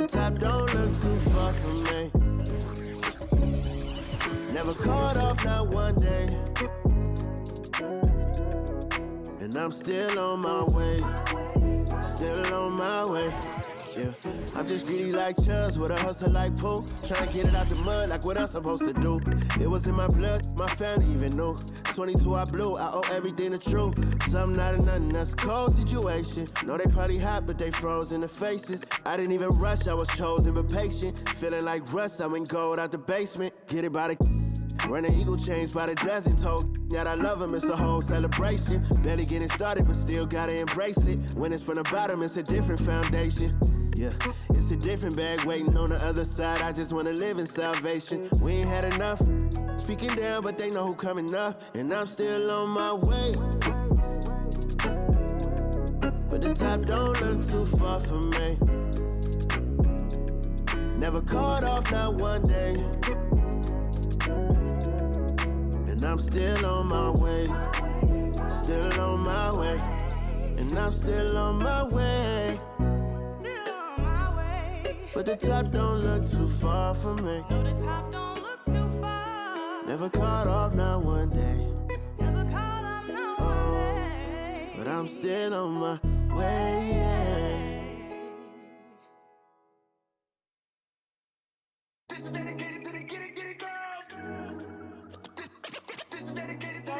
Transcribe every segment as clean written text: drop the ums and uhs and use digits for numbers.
top don't look too far from me. Never caught off, not one day. And I'm still on my way. Still on my way. Yeah, I'm just greedy like Chubbs with a hustle like Pooh. Tryna get it out the mud like what else I'm supposed to do. It was in my blood, my family even knew. 22 I blew, I owe everything to true. Something not of nothing, that's a cold situation. Know they probably hot, but they froze in the faces. I didn't even rush, I was chosen but patient. Feeling like rust, I went gold out the basement. Get it by the running eagle chains by the dozen. Told that I love him, it's a whole celebration. Barely getting started, but still gotta embrace it. When it's from the bottom, it's a different foundation. Yeah, it's a different bag waiting on the other side. I just wanna live in salvation. We ain't had enough. Speaking down, but they know who coming up. And I'm still on my way. But the top don't look too far from me. Never caught off, not one day. And I'm still on my way. Still on my way. And I'm still on my way. But the top don't look too far from me. No, the top don't look too far. Never caught off, not one day. Never caught off, not one day. But I'm still on my way, yeah. This is dedicated to the get it girls. This is dedicated to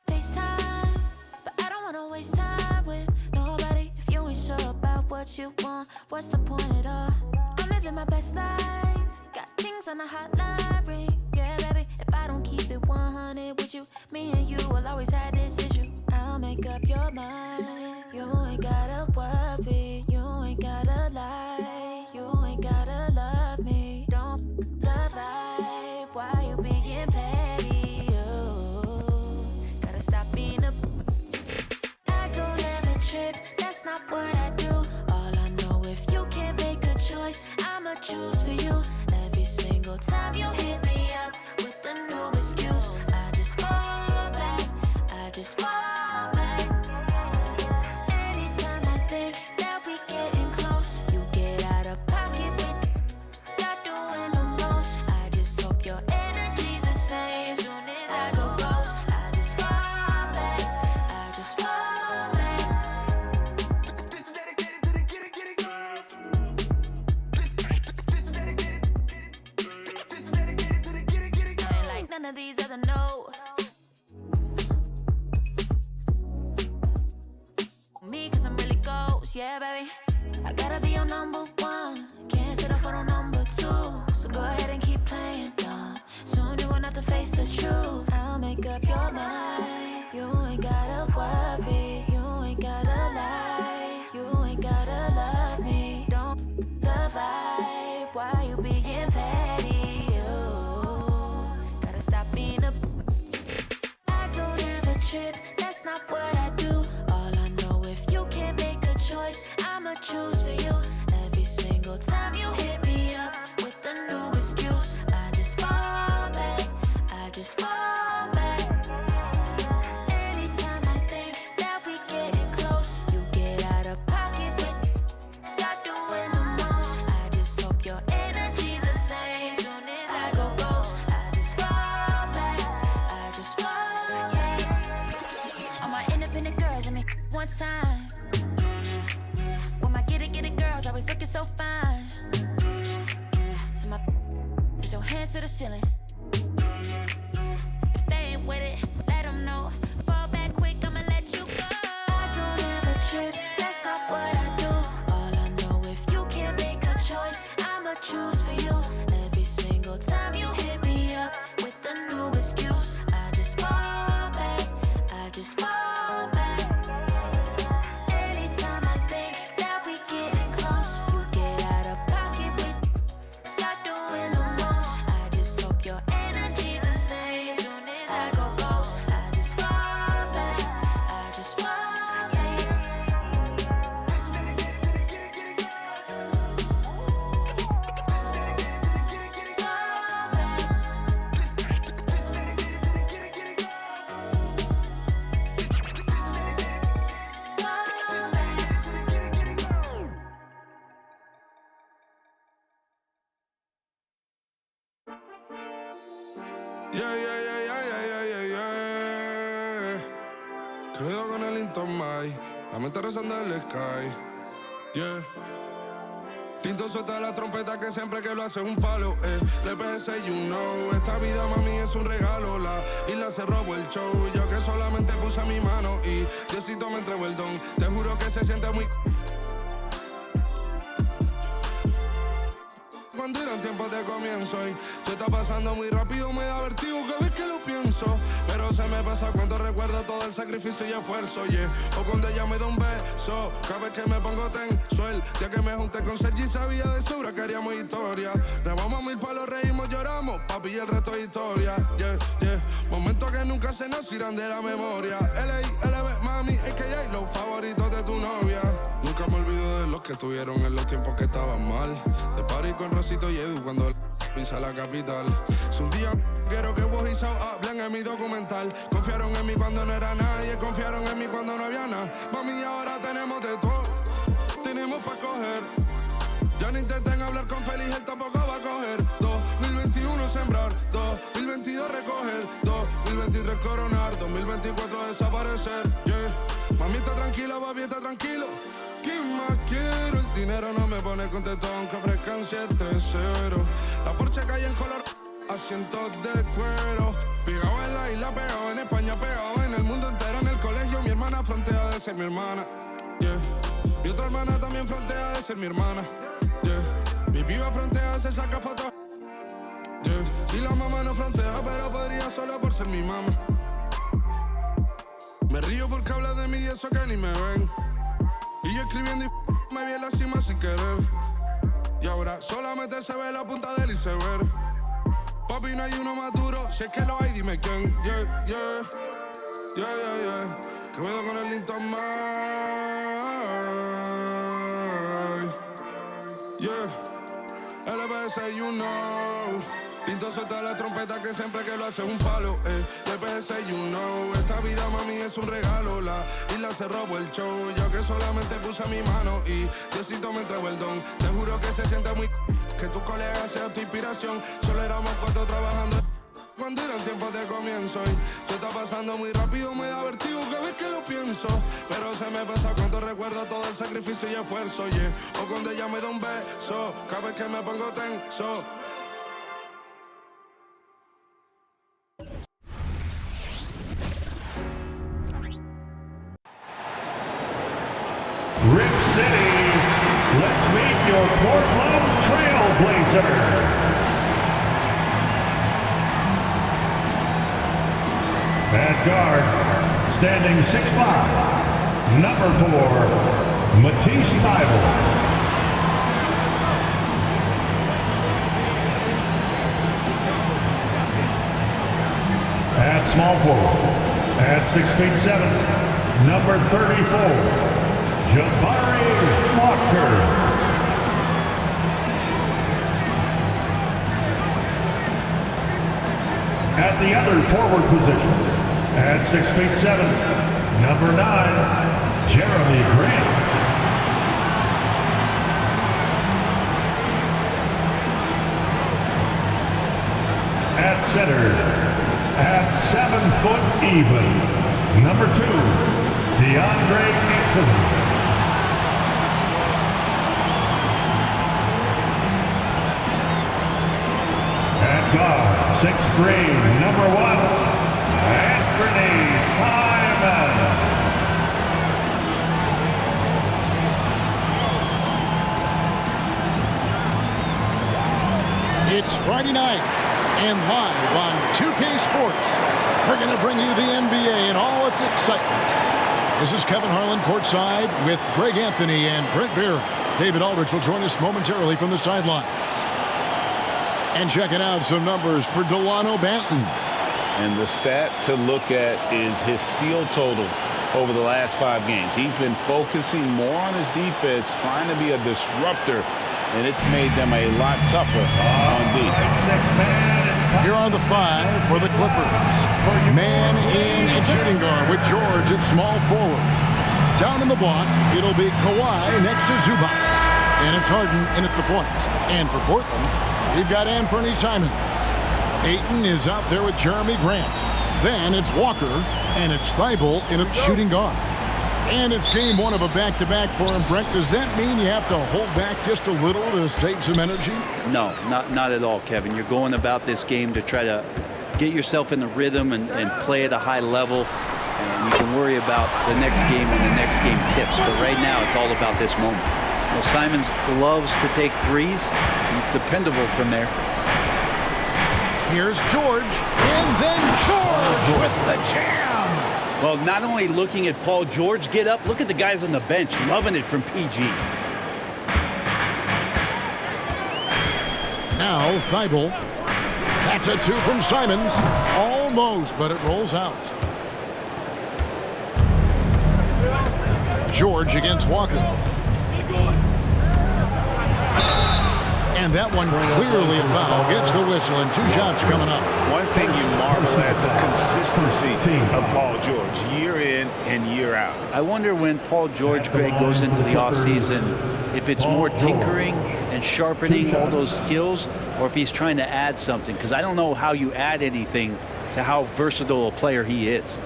FaceTime, but I don't wanna waste time with nobody if you ain't sure about what you want. What's the point at all? I'm living my best life. Got things on the hotline ring. Yeah, baby, if I don't keep it 100 with you, me and you will always have this issue. I'll make up your mind. You ain't gotta worry. You ain't gotta lie. You ain't gotta love me. Don't the vibe. Why you being petty? Oh, gotta stop being a. I don't ever trip. That's not what I do. All I know, if you can't make a choice, I'ma choose for you. Every single time you hit me up with a new excuse, I just fall back. I just fall back. Anytime I think that we getting close, you get out of pocket with. Start doing the most. I just hope your energy's the same. Soon as I go ghost, I just fall back. I just fall back. this is dedicated to the get it girls. This is dedicated to the get it I girls. ain't like none of these other no. Me, cause I'm really ghost, yeah, baby. I gotta be your number one. Can't settle for no number two. So go ahead and keep playing dumb. Soon you gonna have to face the truth. I'll make up your mind. You ain't gotta worry. You ain't gotta lie. You ain't gotta love me. Don't the vibe. Why you being petty? You gotta stop being a. I don't ever trip. That's not what I do. All I know, if you can't make a choice, I'ma choose for you. Every single time you hit me up with a new excuse, I just fall back. I just fall back. Anytime I think that we getting close, you get out of pocket with. Start doing the most. I just hope your energy's the same. Soon as I go ghost, I just fall back. I just fall back. All my independent girls, I mean, one time. When my get it girls always looking so fine. So my put your hands to the ceiling. If they ain't with it, let them know. Fall back quick, I'ma let you go. I don't ever trip, that's not what I do. All I know, if you can't make a choice, I'ma choose for you. Every single time you hit me up with a new excuse, I just fall back. I just fall back. Anytime I think that we getting close, you get out of pocket with. Start doing the most. I just hope your energy's the same. Soon as I go ghost, I just fall back. I just fall back. This is dedicated to the get it girls. This is dedicated to the get it Fall girls. back. This is dedicated to the get it girls. This is dedicated to the get it girls. Quedo con el Intomai, la mente rezando el sky. Yeah. Tinto suelta la trompeta que siempre que lo hace es un palo. Le PSC, you know. Esta vida, mami, es un regalo. La isla se robó el show. Yo que solamente puse mi mano y Diosito me entregó el don. Te juro que se siente muy. Cuando eran tiempos de comienzo y tú está pasando muy rápido, me da vertigo cada vez que lo pienso. Pero se me pasa cuando recuerdo todo el sacrificio y esfuerzo, yeah. O cuando ella me da un beso, cada vez que me pongo tenso. El día que me junté con Sergi sabía de sobra que haríamos historia. Grabamos 1000 palos, reímos, lloramos, papi, y el resto es historia, yeah, yeah. Momentos que nunca se nos irán de la memoria. LB, mami, a.k.a. los favoritos de tu novia. Nunca me olvido de los que estuvieron en los tiempos que estaban mal. De party con Rosito y Edu cuando pisa la capital. Es un día quiero que vos y Sao hablen en mi documental. Confiaron en mí cuando no era nadie, confiaron en mí cuando no había nada. Mami, ahora tenemos de todo, tenemos pa' coger. Ya no intenten hablar con Feliz, él tampoco va a coger. 2021 sembrar, 2022 recoger, 2023 coronar, 2024 desaparecer, yeah. Mami está tranquila, papi está tranquilo. ¿Qué más quiero? El dinero no me pone contento aunque ofrezcan 7-0. La Porsche cae en color, asientos de cuero. Pegado en la isla, pegado en España, pegado en el mundo entero. En el colegio mi hermana frontea de ser mi hermana, yeah. Mi otra hermana también frontea de ser mi hermana, yeah. Mi piba frontea, se saca fotos, yeah. Y la mamá no frontea, pero podría solo por ser mi mamá. Me río porque habla de mí y eso que ni me ven. Y yo escribiendo y me vi en la cima sin querer. Y ahora solamente se ve la punta del iceberg. Papi, no hay uno más duro, si es que lo hay, dime quién. Yeah, yeah, yeah, yeah, yeah. Que veo con el Intomai. Yeah, LBS, you know. Tinto suelta la trompeta que siempre que lo hace es un palo, LBS, you know. Esta vida, mami, es un regalo. La isla se robó el show. Yo que solamente puse mi mano y Diosito me entregó el don. Te juro que se siente muy que tu colega sea tu inspiración. Solo éramos 4 trabajando cuando eran tiempos de comienzo y tú está pasando muy rápido, me da vertigo cada vez que lo pienso. Pero se me pasa cuando recuerdo todo el sacrificio y esfuerzo, yeah. O cuando ella me da un beso, cada vez que me pongo tenso. Rip City, let's meet your Portland Trailblazers. At guard, standing 6'5", number 4, Matisse Thybulle. At small forward, at 6'7", number 34, Jabari Walker. At the other forward position, at 6'7", number 9, Jeremy Grant. At center, at 7 foot even, number 2, DeAndre Ayton. At guard, 6'3", number 1, Anthony Simon. It's Friday night, and live on 2K Sports, we're going to bring you the NBA and all its excitement. This is Kevin Harlan courtside with Greg Anthony and Brent Beard. David Aldridge will join us momentarily from the sidelines. And checking out some numbers for Delano Banton. And the stat to look at is his steal total over the last 5 games. He's been focusing more on his defense, trying to be a disruptor, and it's made them a lot tougher on D. Here are the 5 for the Clippers. Man in at shooting guard with George at small forward. Down in the block, it'll be Kawhi next to Zubac. And it's Harden in at the point. And for Portland, we've got Anthony Simon. Ayton is out there with Jeremy Grant. Then it's Walker, and it's Thibault in a shooting guard. And it's game one of a back-to-back for him. Brent, does that mean you have to hold back just a little to save some energy? No, not at all, Kevin. You're going about this game to try to get yourself in the rhythm and play at a high level. And you can worry about the next game when the next game tips. But right now, it's all about this moment. Well, Simons loves to take threes. He's dependable from there. Here's George, and then George with the jam. Well, not only looking at Paul George get up, look at the guys on the bench loving it from PG. Now Thibault. That's a two from Simons. Almost, but it rolls out. George against Walker. And that one clearly a foul. Gets the whistle, and 2 shots coming up. One thing you marvel at, the consistency of Paul George, year in and year out. I wonder when Paul George, Greg, goes into the offseason, if it's more tinkering and sharpening all those skills, or if he's trying to add something. Because I don't know how you add anything to how versatile a player he is.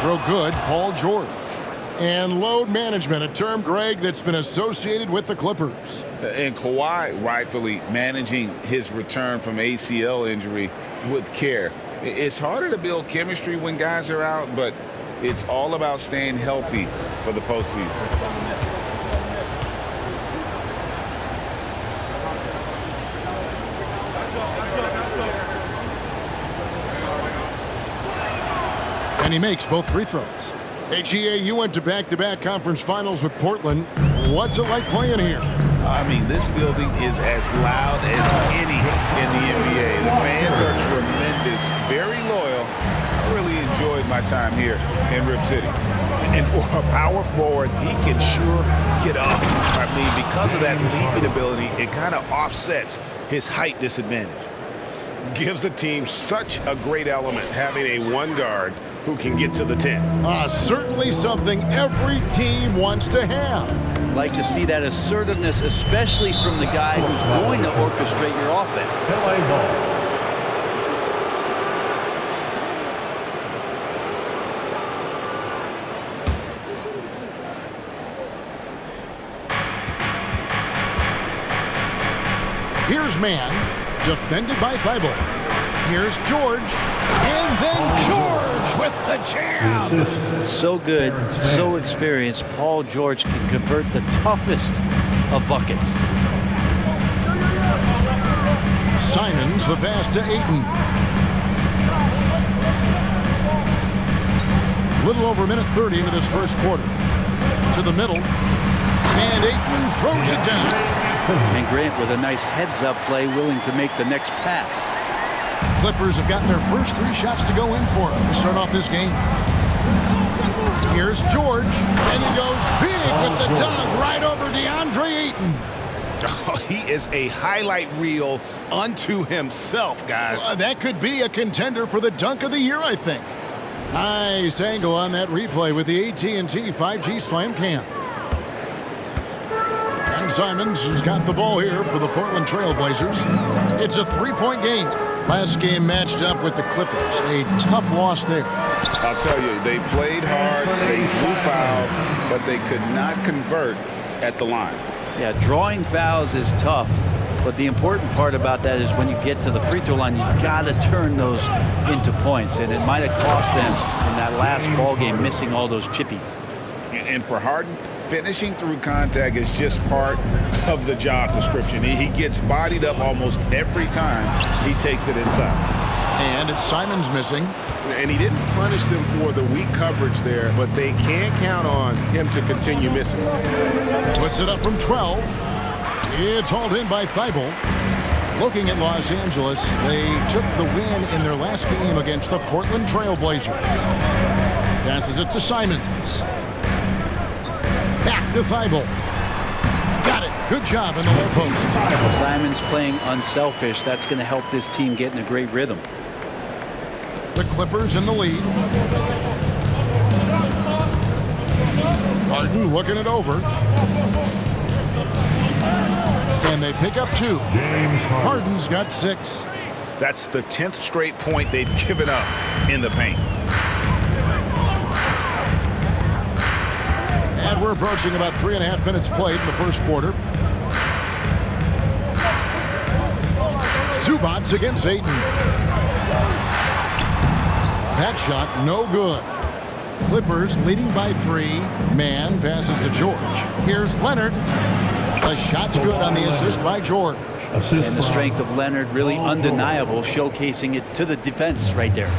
Throw good, Paul George. And load management, a term, Greg, that's been associated with the Clippers. And Kawhi rightfully managing his return from ACL injury with care. It's harder to build chemistry when guys are out, but it's all about staying healthy for the postseason. And he makes both free throws. AGA, you went to back-to-back conference finals with Portland. What's it like playing here? I mean, this building is as loud as any in the NBA. The fans are tremendous, very loyal. I really enjoyed my time here in Rip City. And for a power forward, he can sure get up. I mean, because of that leaping ability, it kind of offsets his height disadvantage. Gives the team such a great element having a one guard who can get to the 10. Certainly something every team wants to have. Like to see that assertiveness, especially from the guy who's going to orchestrate your offense. LA ball. Here's Man, defended by Thibault. Here's George, and then George with the jam. So good, so experienced, Paul George can convert the toughest of buckets. Simons, the pass to Ayton. Little over a minute 30 into this first quarter. To the middle, and Ayton throws it down. And Grant with a nice heads-up play, willing to make the next pass. Clippers have gotten their first 3 shots to go in for them to start off this game. Here's George, and he goes big with the dunk right over DeAndre Ayton. Oh, he is a highlight reel unto himself, guys. That could be a contender for the dunk of the year, I think. Nice angle on that replay with the AT&T 5G Slam Cam. And Simons has got the ball here for the Portland Trailblazers. It's a 3-point game. Last game matched up with the Clippers. A tough loss there. I'll tell you, they played hard, they drew fouls, but they could not convert at the line. Yeah, drawing fouls is tough, but the important part about that is when you get to the free throw line, you got to turn those into points, and it might have cost them in that last ball game, missing all those chippies. And for Harden, finishing through contact is just part of the job description. He gets bodied up almost every time he takes it inside. And it's Simons missing. And he didn't punish them for the weak coverage there, but they can't count on him to continue missing. Puts it up from 12. It's hauled in by Thibault. Looking at Los Angeles, they took the win in their last game against the Portland Trailblazers. Passes it to Simons. Back to Thibault. Good job in the low post. Simon's playing unselfish. That's going to help this team get in a great rhythm. The Clippers in the lead. Harden looking it over. And they pick up 2. Harden's got 6. That's the 10th straight point they've given up in the paint. And we're approaching about 3.5 minutes played in the first quarter. Zubats against Ayton. That shot no good. Clippers leading by 3. Man passes to George. Here's Leonard. The shot's good on the assist by George. And the strength of Leonard really undeniable, showcasing it to the defense right there.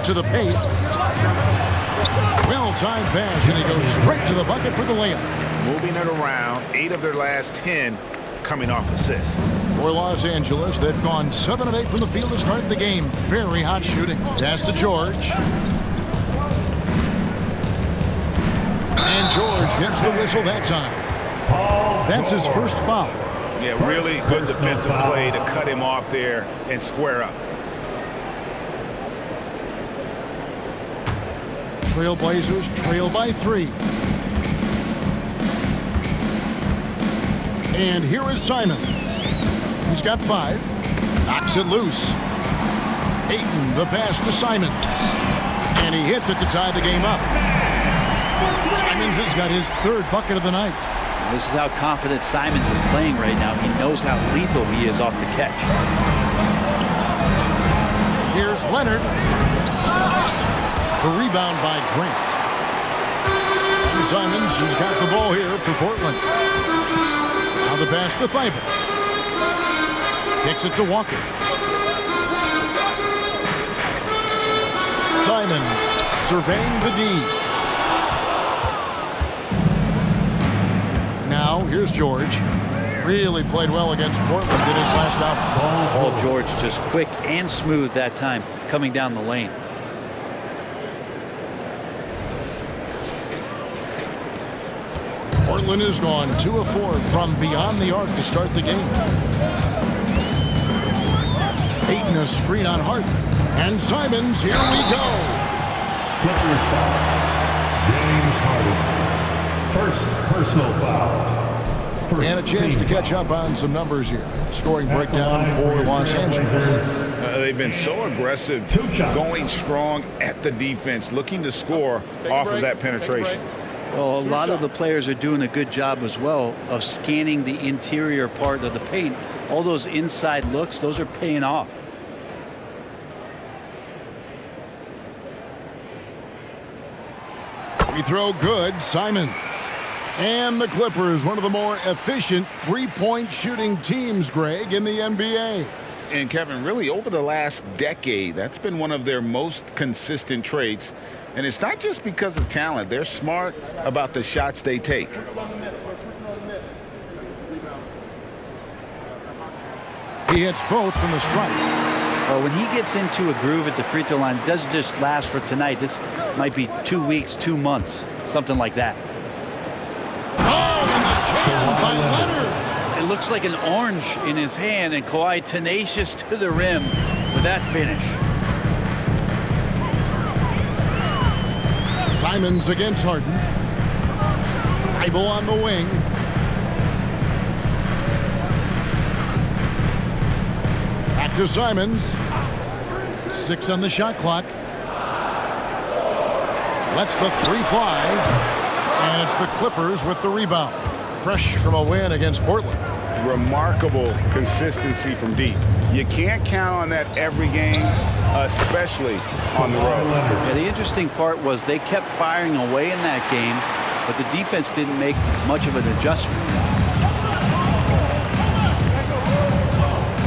To the paint. Well-timed pass, and he goes straight to the bucket for the layup. Moving it around, 8 of their last 10 coming off assists. For Los Angeles, they've gone 7 of 8 from the field to start the game. Very hot shooting. Pass to George. And George gets the whistle that time. That's his first foul. Yeah, really good defensive play to cut him off there and square up. Trailblazers trail by 3. And here is Simons. He's got 5. Knocks it loose. Ayton, the pass to Simons. And he hits it to tie the game up. Simons has got his 3rd bucket of the night. This is how confident Simons is playing right now. He knows how lethal he is off the catch. Here's Leonard. The rebound by Grant. And Simons has got the ball here for Portland. Now the pass to Thibault. Kicks it to Walker. Simons surveying the D. Now here's George. Really played well against Portland in his last outing. Paul George just quick and smooth that time coming down the lane. Portland has gone 2 of 4 from beyond the arc to start the game. Ayton a screen on Harden. And Simons, here we go. Clippers foul. James Harden. First personal foul. And a chance to catch up on some numbers here. Scoring breakdown for Los Angeles. They've been so aggressive, going strong at the defense, looking to score off of that penetration. Well, a lot of the players are doing a good job as well of scanning the interior part of the paint. All those inside looks, those are paying off. We throw good, Simon. And the Clippers, one of the more efficient three-point shooting teams, Greg, in the NBA. And Kevin, really over the last decade, that's been one of their most consistent traits. And it's not just because of talent. They're smart about the shots they take. He hits both from the stripe. Well, when he gets into a groove at the free throw line, it doesn't just last for tonight. This might be 2 weeks, 2 months, something like that. Oh, and the jam by Leonard. It looks like an orange in his hand, and Kawhi tenacious to the rim with that finish. Simons against Harden. Thibault on the wing. Back to Simons. 6 on the shot clock. Lets the 3 fly. And it's the Clippers with the rebound. Fresh from a win against Portland. Remarkable consistency from deep. You can't count on that every game, especially on the road. Yeah, the interesting part was they kept firing away in that game, but the defense didn't make much of an adjustment.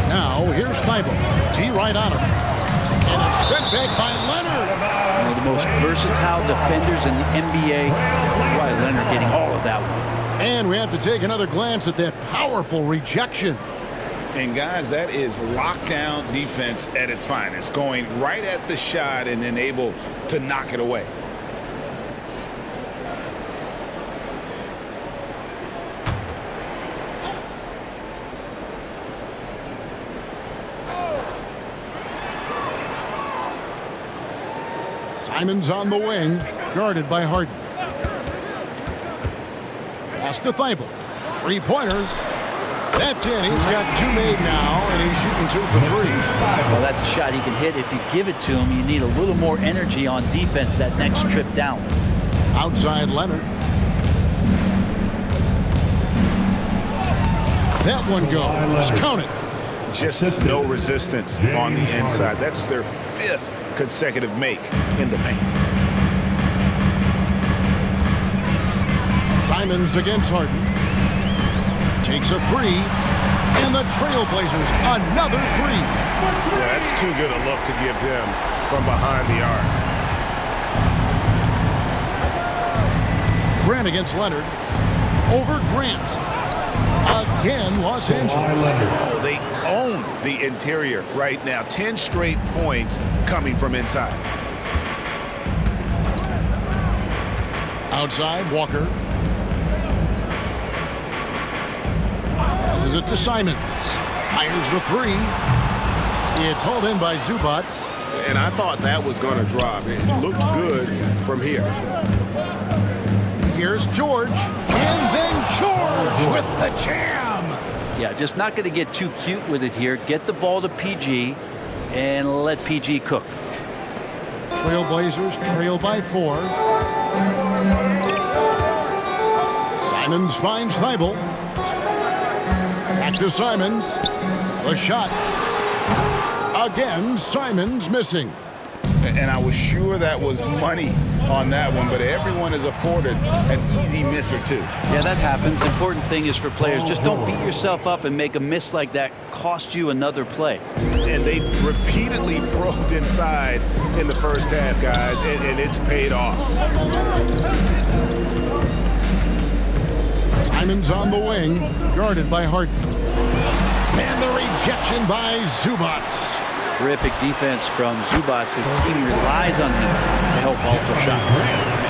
Now, here's Thibault. T right on him. And it's sent back by Leonard. One of the most versatile defenders in the NBA. Kawhi Leonard getting all of that one. And we have to take another glance at that powerful rejection. And guys, that is lockdown defense at its finest, going right at the shot and then able to knock it away. Simon's on the wing, guarded by Harden. Pass to Thibault. Three-pointer. That's in. He's got 2 made now, and he's shooting 2 for 3. Well, that's a shot he can hit. If you give it to him, you need a little more energy on defense that next trip down. Outside Leonard. That one goes. Count it. Just no resistance on the inside. That's their 5th consecutive make in the paint. Simons against Harden. Takes a 3. And the Trailblazers another 3. Yeah, that's too good a look to give them from behind the arc. Grant against Leonard. Over Grant. Again, Los Angeles. Oh, they own the interior right now. 10 straight points coming from inside. Outside, Walker. Passes it to Simons. Fires the 3. It's hauled in by Zubac. And I thought that was going to drop. It looked good from here. Here's George. And then George with the jam. Yeah, just not going to get too cute with it here. Get the ball to PG and let PG cook. Trailblazers trail by 4. Simons finds Thibault. Back to Simons. The shot. Again, Simons missing. And I was sure that was money on that one, but everyone is afforded an easy miss or 2. Yeah, that happens. Important thing is for players, just don't beat yourself up and make a miss like that cost you another play. And they've repeatedly probed inside in the first half, guys, and it's paid off. Simons on the wing, guarded by Harden. And the rejection by Zubac. Terrific defense from Zubac. His team relies on him to help alter shots.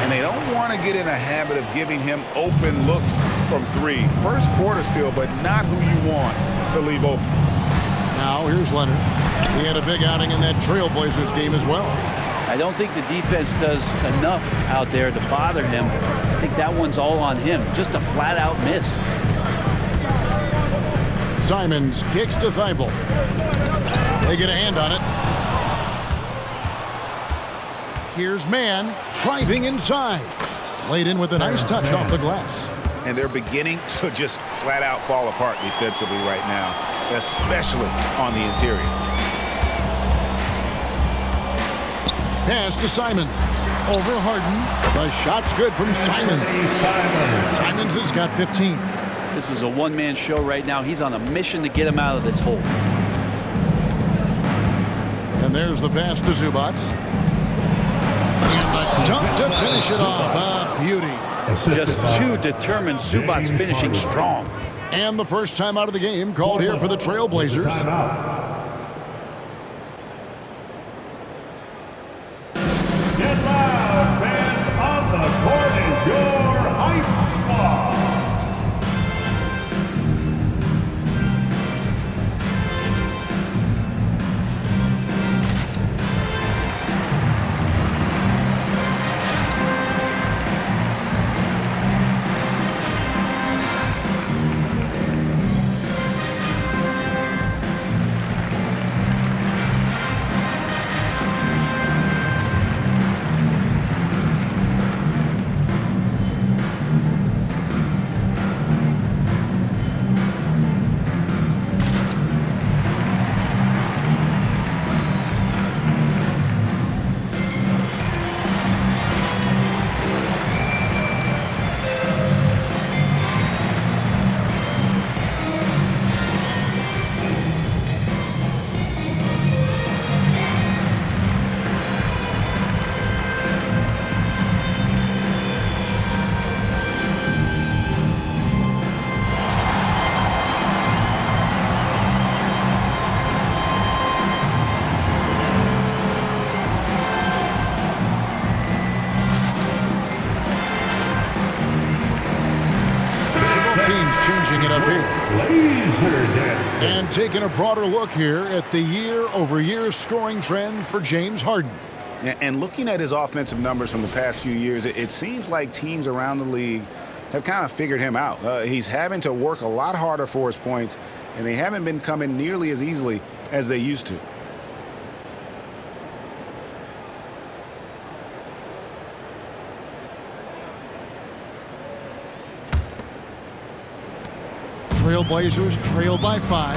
And they don't want to get in a habit of giving him open looks from 3. First quarter still, but not who you want to leave open. Now here's Leonard. He had a big outing in that Trailblazers game as well. I don't think the defense does enough out there to bother him. I think that one's all on him. Just a flat-out miss. Simons kicks to Thibault. They get a hand on it. Here's Mann driving inside. Laid in with a nice touch off the glass. And they're beginning to just flat out fall apart defensively right now, especially on the interior. Pass to Simons. Over Harden. The shot's good from Simons. Simons has got 15. This is a one-man show right now. He's on a mission to get him out of this hole. And there's the pass to Zubac. And the dunk to finish it off. A beauty. Just too determined. Zubac finishing strong. And the first time out of the game called here for the Trailblazers. Get loud, fans on the court is your hype squad. Changing it up here. And taking a broader look here at the year-over-year scoring trend for James Harden. And looking at his offensive numbers from the past few years, it seems like teams around the league have kind of figured him out. He's having to work a lot harder for his points, and they haven't been coming nearly as easily as they used to. Trailblazers trail by 5.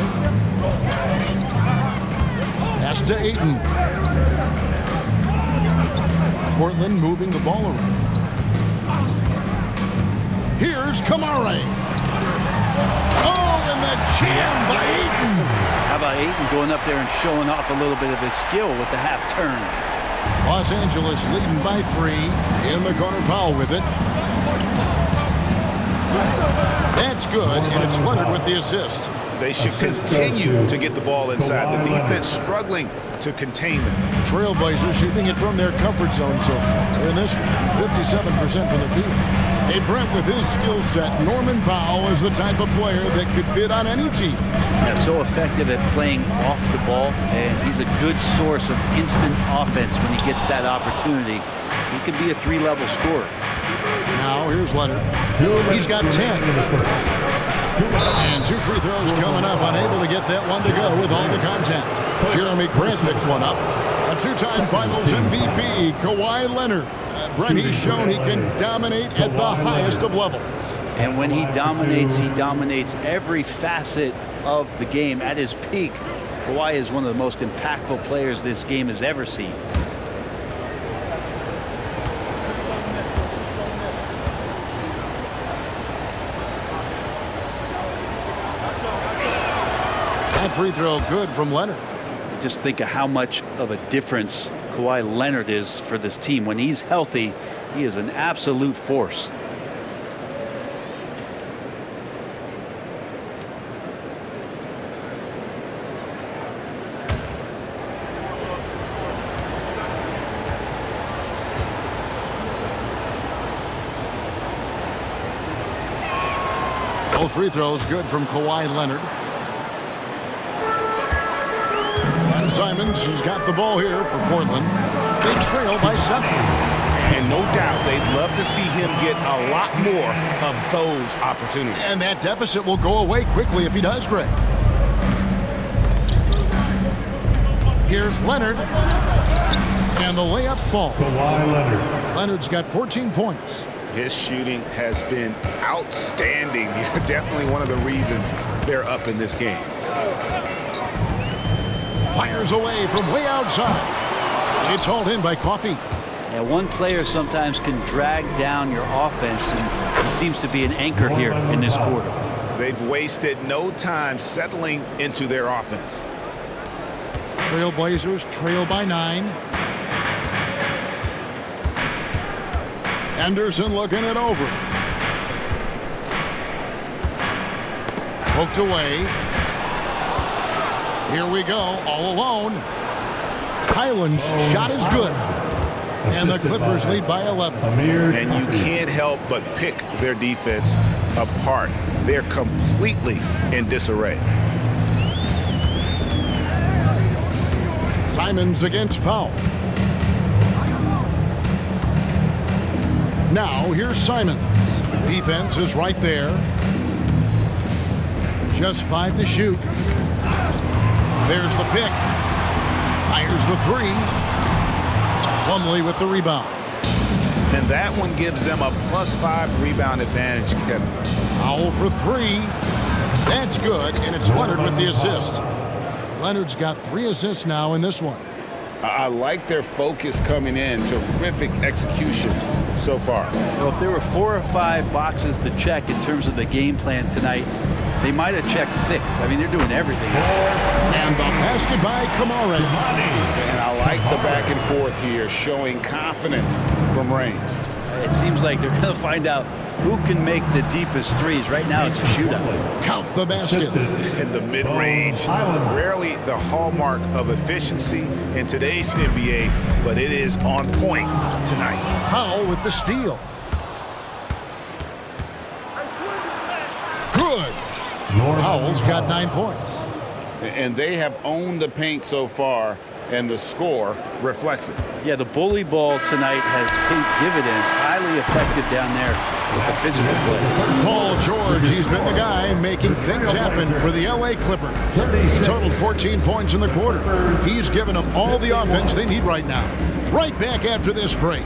Pass to Ayton. Portland moving the ball around. Here's Kamare. Oh, and the jam by Ayton. How about Ayton going up there and showing off a little bit of his skill with the half turn? Los Angeles leading by 3. In the corner, Powell with it. That's good, and it's Leonard with the assist. They should continue to get the ball inside. The defense struggling to contain them. Trailblazers shooting it from their comfort zone so far in this one, 57% from the field. Hey, Brent, with his skill set, Norman Powell is the type of player that could fit on any team. Yeah, so effective at playing off the ball, and he's a good source of instant offense when he gets that opportunity. He could be a 3-level scorer. Now, here's Leonard. He's got 10. And 2 free throws coming up, unable to get that one to go with all the contact. Jeremy Grant picks one up. A 2-time Finals MVP, Kawhi Leonard. Brent, he's shown he can dominate at the highest of levels. And when he dominates every facet of the game at his peak. Kawhi is one of the most impactful players this game has ever seen. That free throw good from Leonard. Just think of how much of a difference Kawhi Leonard is for this team. When he's healthy, he is an absolute force. Both free throws good from Kawhi Leonard. And Simons has got the ball here for Portland. They trail by 7. And no doubt they'd love to see him get a lot more of those opportunities. And that deficit will go away quickly if he does, Greg. Here's Leonard. And the layup falls. Kawhi Leonard. Leonard's got 14 points. His shooting has been outstanding. Definitely one of the reasons they're up in this game. Fires away from way outside. It's hauled in by Coffey. Yeah, one player sometimes can drag down your offense, and he seems to be an anchor here in this quarter. They've wasted no time settling into their offense. Trailblazers trail by 9. Anderson looking it over. Poked away. Here we go, all alone. Highland's shot is good. And the Clippers lead by 11. And you can't help but pick their defense apart. They're completely in disarray. Simons against Powell. Now here's Simons. Defense is right there. Just 5 to shoot. There's the pick. Fires the 3. Plumlee with the rebound. And that one gives them a +5 rebound advantage, Kevin. Powell for 3. That's good, and it's Leonard with the assist. Leonard's got 3 assists now in this one. I like their focus coming in. Terrific execution so far. Well, if there were 4 or 5 boxes to check in terms of the game plan tonight, they might have checked 6. I mean, they're doing everything. And the basket by Kamare. And I like the back and forth here, showing confidence from range. It seems like they're going to find out who can make the deepest threes. Right now, it's a shootout. Count the basket. In the mid-range, rarely the hallmark of efficiency in today's NBA, but it is on point tonight. Powell with the steal. Good. Powell's got 9 points. And they have owned the paint so far, and the score reflects it. Yeah, the bully ball tonight has paid dividends. Highly effective down there with the physical play. Paul George, he's been the guy making things happen for the LA Clippers. He totaled 14 points in the quarter. He's given them all the offense they need right now. Right back after this break.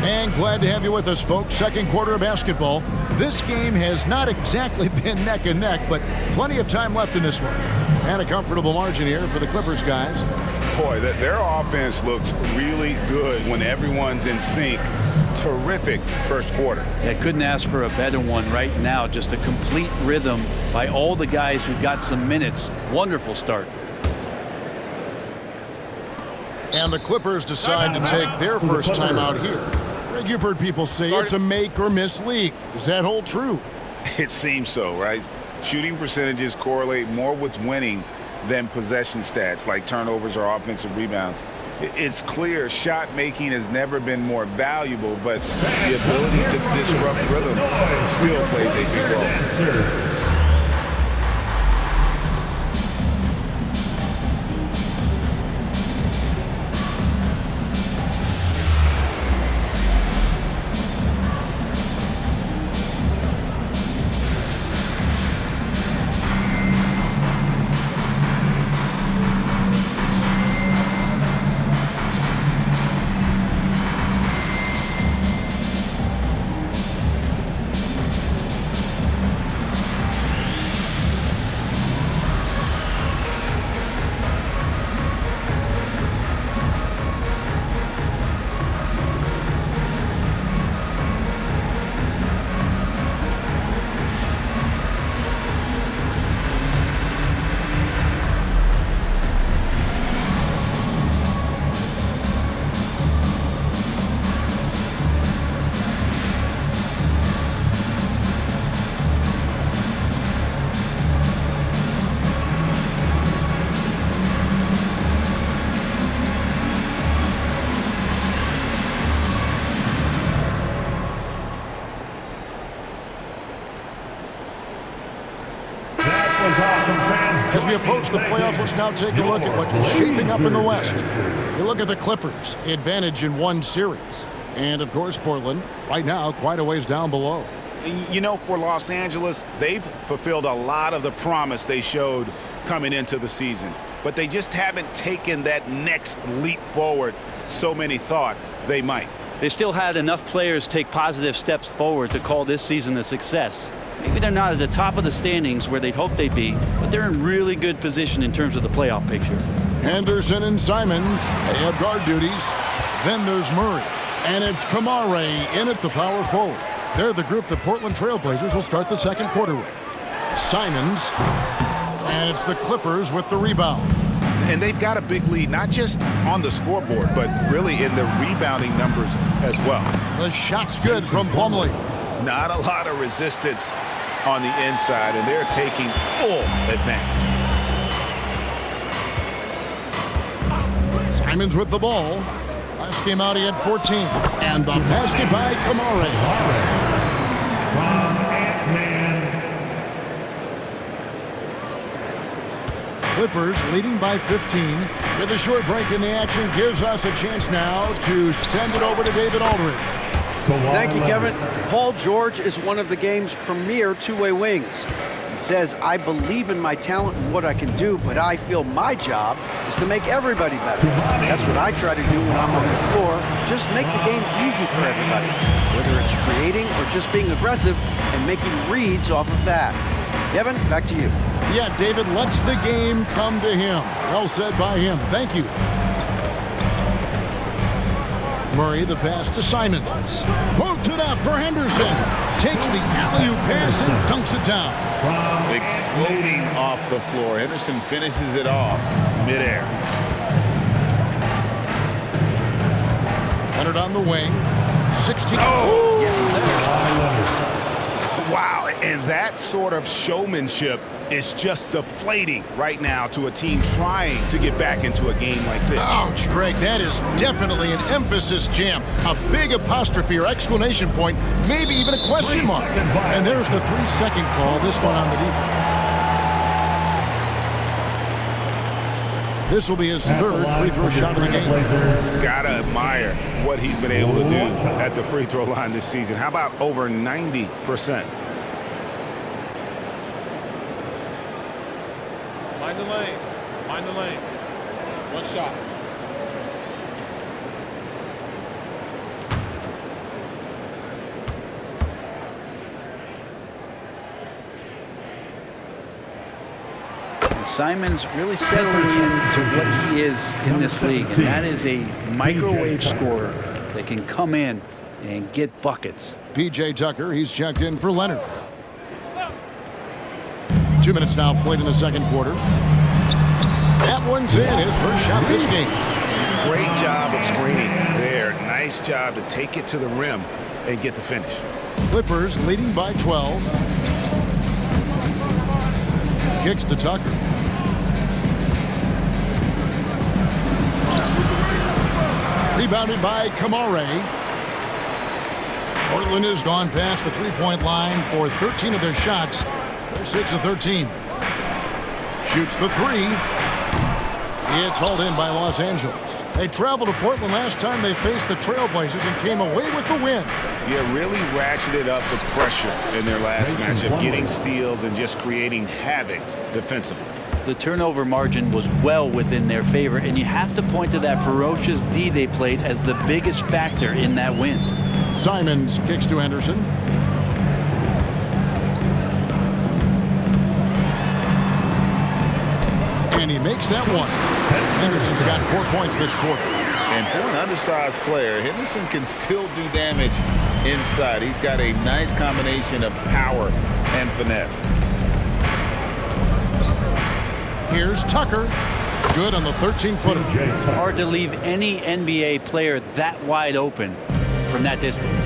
And glad to have you with us, folks. Second quarter of basketball. This game has not exactly been neck and neck, but plenty of time left in this one. And a comfortable margin here for the Clippers guys. Boy, their offense looks really good when everyone's in sync. Terrific first quarter. I couldn't ask for a better one right now. Just a complete rhythm by all the guys who got some minutes. Wonderful start. And the Clippers decide to take their first time out here. You've heard people say it's a make or miss league. Does that hold true? It seems so, right? Shooting percentages correlate more with winning than possession stats like turnovers or offensive rebounds. It's clear shot making has never been more valuable, but the ability to disrupt rhythm still plays a big role. As we approach the playoffs, let's now take a look at what is shaping up in the West. You look at the Clippers, advantage in one series. And, of course, Portland, right now, quite a ways down below. You know, for Los Angeles, they've fulfilled a lot of the promise they showed coming into the season. But they just haven't taken that next leap forward so many thought they might. They still had enough players take positive steps forward to call this season a success. Maybe they're not at the top of the standings where they'd hope they'd be, but they're in really good position in terms of the playoff picture. Henderson and Simons, they have guard duties. Then there's Murray. And it's Kamare in at the power forward. They're the group the Portland Trailblazers will start the second quarter with. Simons, and it's the Clippers with the rebound. And they've got a big lead, not just on the scoreboard, but really in the rebounding numbers as well. The shot's good from Plumlee. Not a lot of resistance on the inside, and they're taking full advantage. Simons with the ball. Last game out, he had 14. And the basket by Kamare. Clippers leading by 15. With a short break in the action, gives us a chance now to send it over to David Aldridge. Thank you, Kevin. Paul George is one of the game's premier two-way wings. He says, I believe in my talent and what I can do, but I feel my job is to make everybody better. That's what I try to do when I'm on the floor. Just make the game easy for everybody, whether it's creating or just being aggressive and making reads off of that. Kevin, back to you. Yeah, David lets the game come to him. Well said by him. Thank you. Murray the pass to Simons. Quotes it up for Henderson. Takes the alley-oop pass and dunks it down. Exploding off the floor. Henderson finishes it off midair. Leonard on the wing. 16. Oh! Yes, sir. Wow, and that sort of showmanship is just deflating right now to a team trying to get back into a game like this. Ouch, Greg, that is definitely an emphasis jam. A big apostrophe or exclamation point, maybe even a question mark. And there's the 3-second call, this one on the defense. This will be his third free throw shot of the game. Gotta admire what he's been able to do at the free throw line this season. How about over 90%? Mind the lanes. Mind the lanes. One shot. Simons really settling into what he is in this league, and that is a microwave scorer that can come in and get buckets. P.J. Tucker, he's checked in for Leonard. 2 minutes now played in the second quarter. That one's in, his first shot this game. Great job of screening there. Nice job to take it to the rim and get the finish. Clippers leading by 12. Kicks to Tucker. Rebounded by Kamare. Portland has gone past the three-point line for 13 of their shots. They're 6 of 13. Shoots the three. It's hauled in by Los Angeles. They traveled to Portland last time they faced the Trailblazers and came away with the win. Yeah, really ratcheted up the pressure in their last matchup, getting steals and just creating havoc defensively. The turnover margin was well within their favor, and you have to point to that ferocious D they played as the biggest factor in that win. Simons kicks to Henderson. And he makes that one. Henderson's got 4 points this quarter. And for an undersized player, Henderson can still do damage inside. He's got a nice combination of power and finesse. Here's Tucker. Good on the 13-footer. Hard to leave any NBA player that wide open from that distance.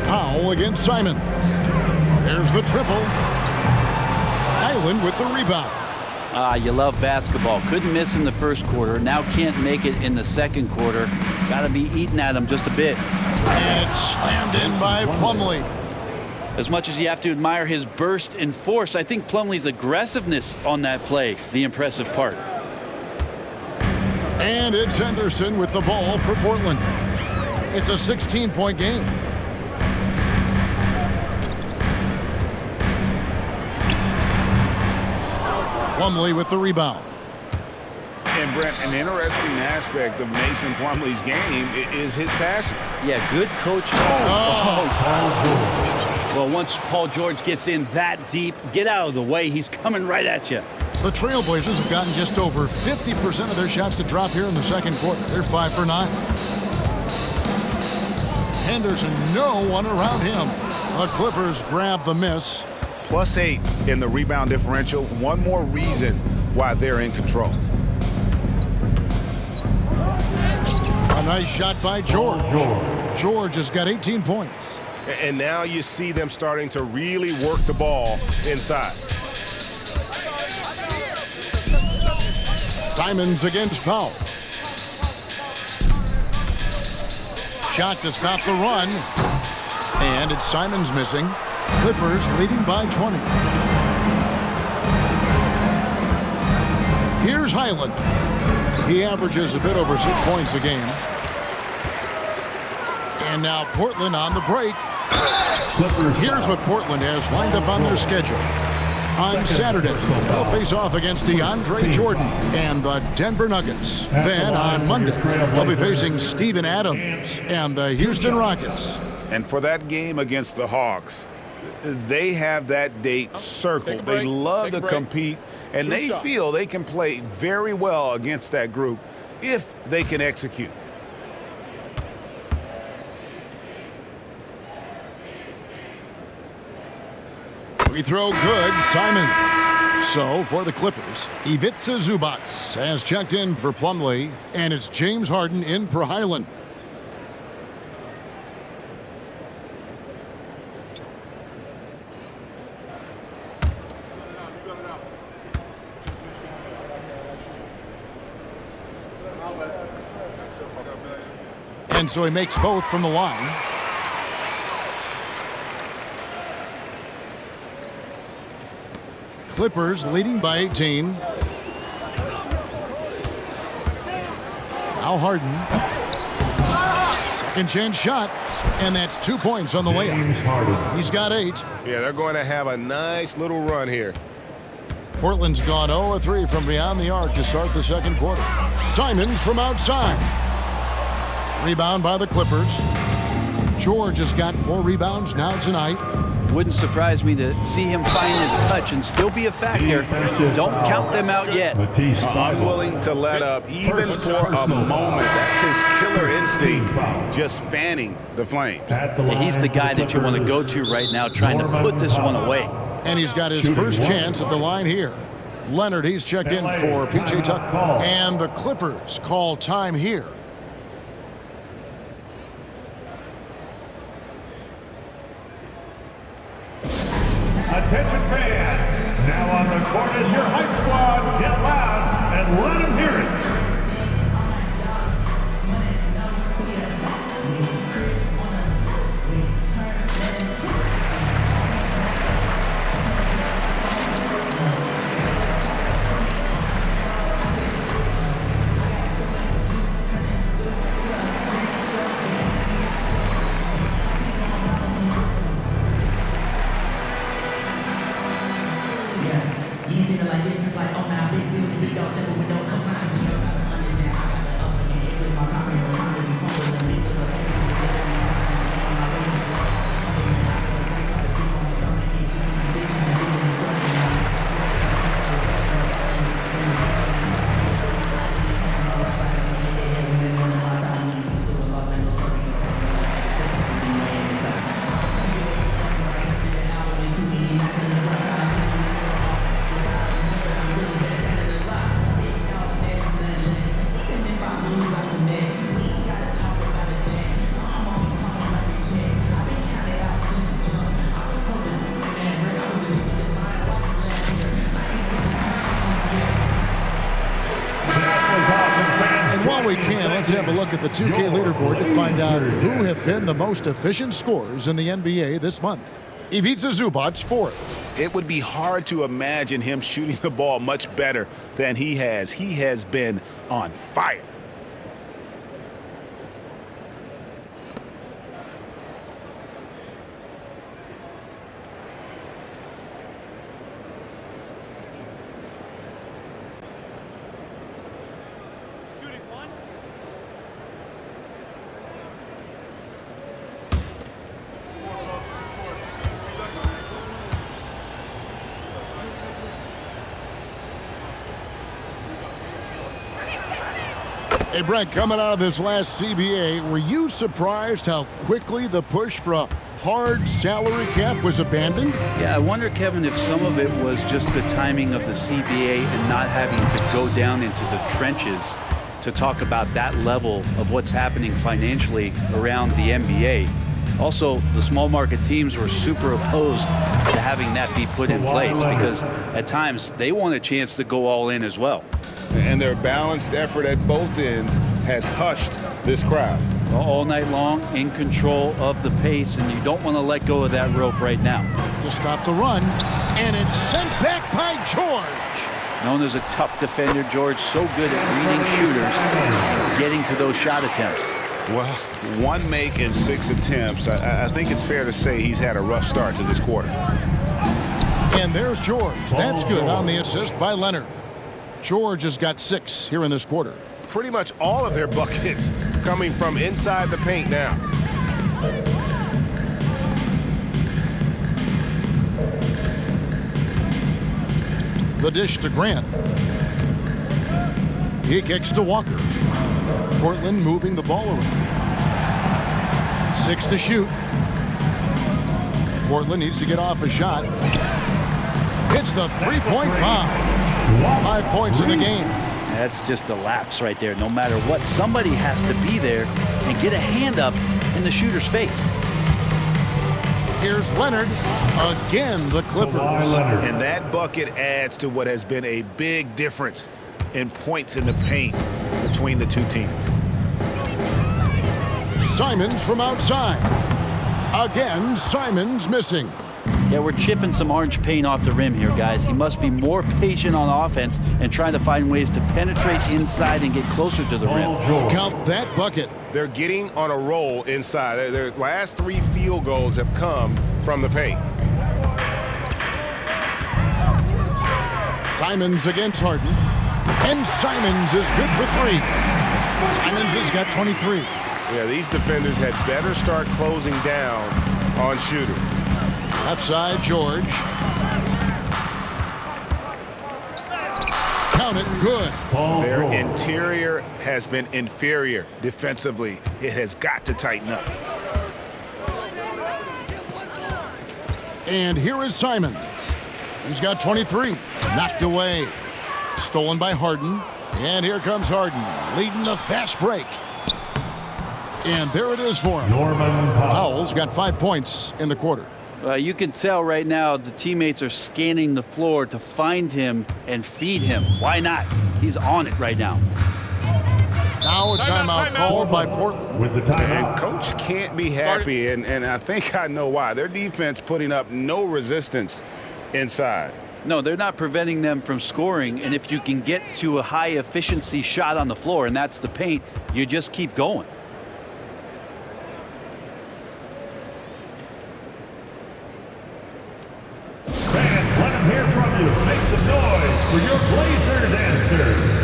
Powell against Simon. There's the triple. Highland with the rebound. You love basketball. Couldn't miss in the first quarter. Now can't make it in the second quarter. Got to be eating at him just a bit. And it's slammed in by Plumlee. As much as you have to admire his burst and force, I think Plumlee's aggressiveness on that play, the impressive part. And it's Henderson with the ball for Portland. It's a 16-point game. Plumlee with the rebound. And Brent, an interesting aspect of Mason Plumlee's game is his passing. Yeah, good coach. Well, once Paul George gets in that deep, get out of the way. He's coming right at you. The Trailblazers have gotten just over 50% of their shots to drop here in the second quarter. They're 5 for 9. Henderson, no one around him. The Clippers grab the miss. +8 in the rebound differential. One more reason why they're in control. A nice shot by George. George has got 18 points. And now you see them starting to really work the ball inside. Simons against Powell. Shot to stop the run. And it's Simons missing. Clippers leading by 20. Here's Highland. He averages a bit over 6 points a game. And now Portland on the break. Here's what Portland has lined up on their schedule. On Saturday, they'll face off against DeAndre Jordan and the Denver Nuggets. Then on Monday, they'll be facing Steven Adams and the Houston Rockets. And for that game against the Hawks, they have that date circled. They love to compete, and they feel they can play very well against that group. if they can execute. Free throw good, Simon. So for the Clippers, Ivica Zubac has checked in for Plumlee, and it's James Harden in for Highland. And so he makes both from the line. Clippers leading by 18. Now Harden. Second chance shot. And that's 2 points on the layup. He's got 8. Yeah, they're going to have a nice little run here. Portland's gone 0-3 from beyond the arc to start the second quarter. Simons from outside. Rebound by the Clippers. George has got 4 rebounds now tonight. Wouldn't surprise me to see him find his touch and still be a factor. Don't count them out yet. Unwilling to let up even for a moment. That's his killer instinct, just fanning the flames. Yeah, he's the guy that you want to go to right now, trying to put this one away. And he's got his first chance at the line here. Leonard, he's checked in for P.J. Tucker. And the Clippers call time here. Attention fans, now on the court is your hype squad. Get loud and let them hear it. Let's have a look at the 2K leaderboard to find out who have been the most efficient scorers in the NBA this month. Ivica Zubac, 4th. It would be hard to imagine him shooting the ball much better than he has. He has been on fire. Hey, Brent, coming out of this last CBA, were you surprised how quickly the push for a hard salary cap was abandoned? Yeah, I wonder, Kevin, if some of it was just the timing of the CBA and not having to go down into the trenches to talk about that level of what's happening financially around the NBA. Also, the small market teams were super opposed to having that be put in place because at times they want a chance to go all in as well. And their balanced effort at both ends has hushed this crowd. All night long, in control of the pace, and you don't want to let go of that rope right now. To stop the run, and it's sent back by George. Known as a tough defender, George, so good at reading shooters, getting to those shot attempts. Well, 1 make in 6 attempts. I think it's fair to say he's had a rough start to this quarter. And there's George. That's good on the assist by Leonard. George has got 6 here in this quarter. Pretty much all of their buckets coming from inside the paint now. The dish to Grant. He kicks to Walker. Portland moving the ball around. 6 to shoot. Portland needs to get off a shot. Hits the three-point bomb. 5 points in the game. That's just a lapse right there. No matter what, somebody has to be there and get a hand up in the shooter's face. Here's Leonard. Again, the Clippers. And that bucket adds to what has been a big difference in points in the paint between the two teams. Simons from outside. Again, Simons missing. Yeah, we're chipping some orange paint off the rim here, guys. He must be more patient on offense and trying to find ways to penetrate inside and get closer to the rim. Count that bucket. They're getting on a roll inside. Their last 3 field goals have come from the paint. Simons against Harden. And Simons is good for 3. Simons has got 23. Yeah, these defenders had better start closing down on shooters. Left side, George. Count it, good. Their interior has been inferior defensively. It has got to tighten up. And here is Simons. He's got 23. Knocked away. Stolen by Harden. And here comes Harden, leading the fast break. And there it is for him. Norman Powell's got 5 points in the quarter. You can tell right now the teammates are scanning the floor to find him and feed him. Why not? He's on it right now. Now a timeout called by Portland. With the timeout. And coach can't be happy, and I think I know why. Their defense putting up no resistance inside. No, they're not preventing them from scoring, and if you can get to a high efficiency shot on the floor, and that's the paint, you just keep going. Fans, let them hear from you. Make some noise for your Blazers answer.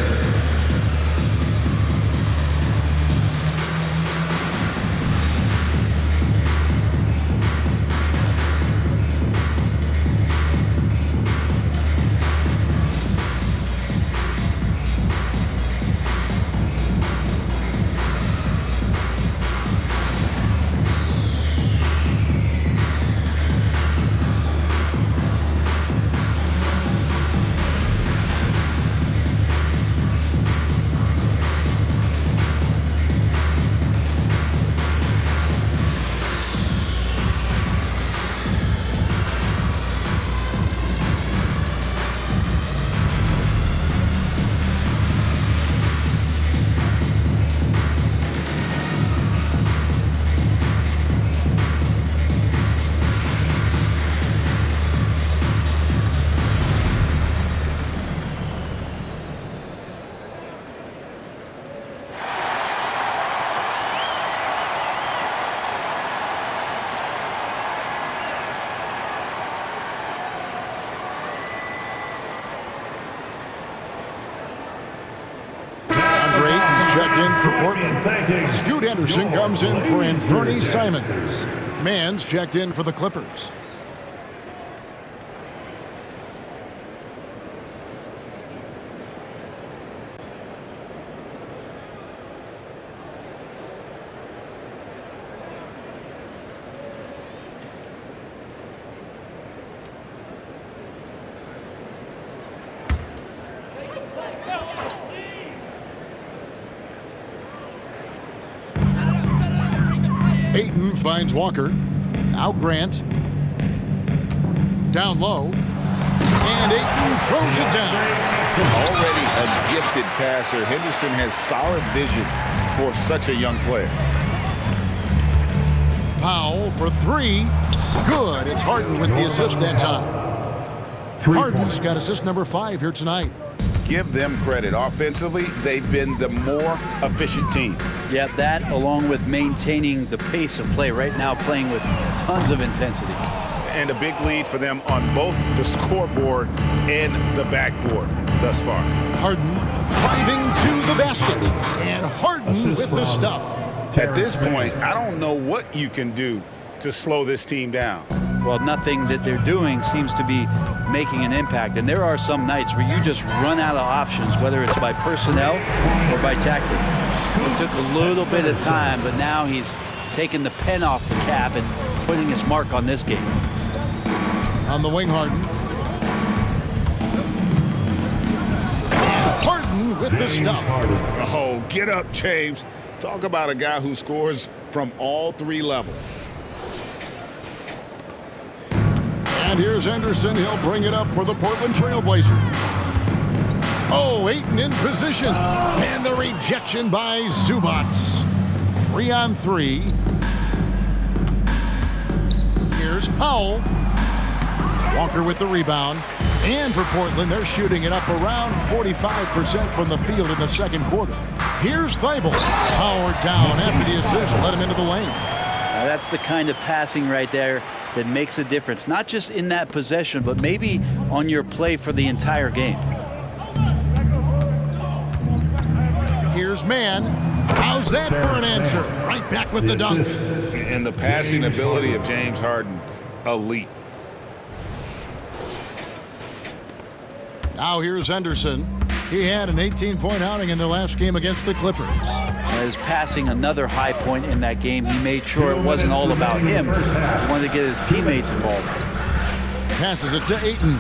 Checked in for Portland. Scoot Henderson comes in for Anthony Simons. Mans checked in for the Clippers. Ayton finds Walker. Out Grant. Down low. And Ayton throws it down. Already a gifted passer, Henderson has solid vision for such a young player. Powell for 3. Good. It's Harden with the assist that time. Harden's got assist number 5 here tonight. Give them credit. Offensively, they've been the more efficient team. Yeah, that along with maintaining the pace of play right now, playing with tons of intensity. And a big lead for them on both the scoreboard and the backboard thus far. Harden driving to the basket. And Harden with the stuff. At this point, I don't know what you can do to slow this team down. Well, nothing that they're doing seems to be making an impact. And there are some nights where you just run out of options, whether it's by personnel or by tactic. It took a little bit of time, but now he's taking the pen off the cap and putting his mark on this game. On the wing, Harden. And Harden with the stuff. Oh, get up, James. Talk about a guy who scores from all three levels. And here's Anderson. He'll bring it up for the Portland Trailblazers. Oh, Ayton in position. And the rejection by Zubac. 3-on-3. Here's Powell. Walker with the rebound. And for Portland, they're shooting it up around 45% from the field in the second quarter. Here's Thibault. Powered down after the assist. Let him into the lane. Now that's the kind of passing right there that makes a difference. Not just in that possession, but maybe on your play for the entire game. Here's Mann. How's that for an answer? Right back with the dunk. And the passing ability of James Harden, elite. Now here's Henderson. He had an 18-point outing in their last game against the Clippers. As passing another high point in that game, he made sure it wasn't all about him. He wanted to get his teammates involved. Passes it to Ayton.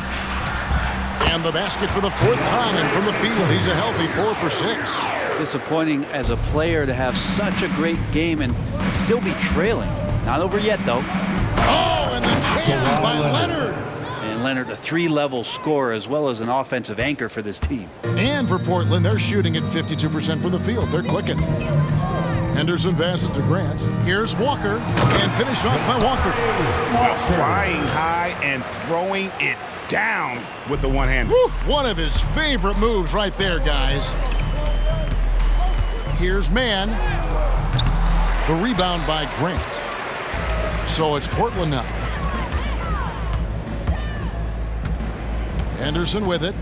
And the basket for the fourth time from the field. He's a healthy 4 for 6. Disappointing as a player to have such a great game and still be trailing. Not over yet, though. Oh, and the jam by Leonard. And Leonard, a 3-level scorer as well as an offensive anchor for this team. And for Portland, they're shooting at 52% from the field. They're clicking. Henderson passes to Grant. Here's Walker, and finished off by Walker. Flying high and throwing it down with the one-hander. One of his favorite moves right there, guys. Here's Mann. The rebound by Grant. So it's Portland now. Anderson with it.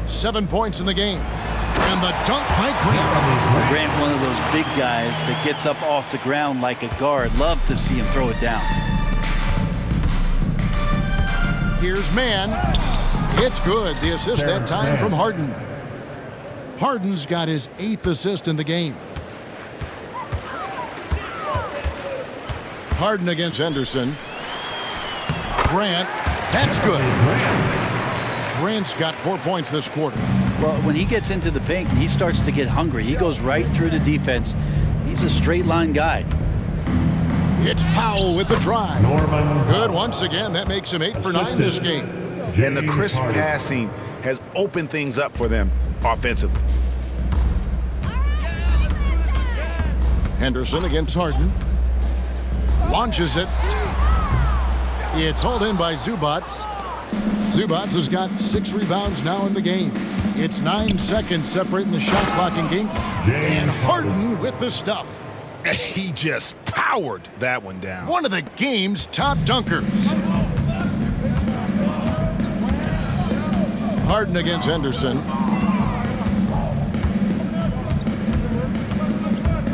7 points in the game. And the dunk by Grant. Grant, one of those big guys that gets up off the ground like a guard. Love to see him throw it down. Here's Mann. It's good. The assist that time from Harden. Harden's got his 8th assist in the game. Harden against Henderson. Grant. That's good. Grant's got 4 points this quarter. Well, when he gets into the paint and he starts to get hungry, he goes right through the defense. He's a straight line guy. It's Powell with the drive. Good once again. That makes him 8 for 9 this game. And the crisp passing has opened things up for them offensively. Henderson against Harden. Launches it. It's hauled in by Zubac. Zubac has got 6 rebounds now in the game. It's 9 seconds separating the shot clock and game. And Harden with the stuff. He just powered that one down. One of the game's top dunkers. Harden against Henderson.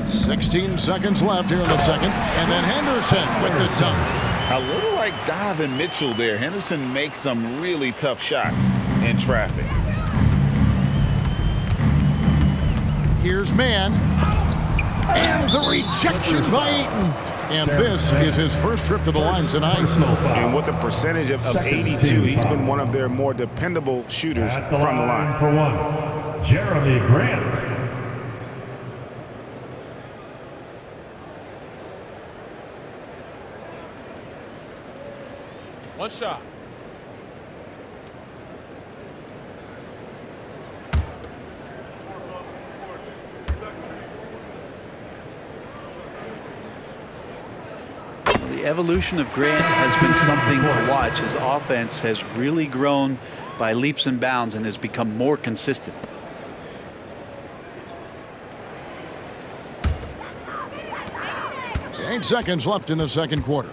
16 seconds left here in the second. And then Henderson with the dunk. A little like Donovan Mitchell there. Henderson makes some really tough shots in traffic. Here's Mann. And the rejection by Ayton. And this is his first trip to the line tonight. And with a percentage of 82, he's been one of their more dependable shooters from the line. For one, Jeremy Grant. One shot. The evolution of Grant has been something to watch. His offense has really grown by leaps and bounds and has become more consistent. Eight seconds left in the second quarter.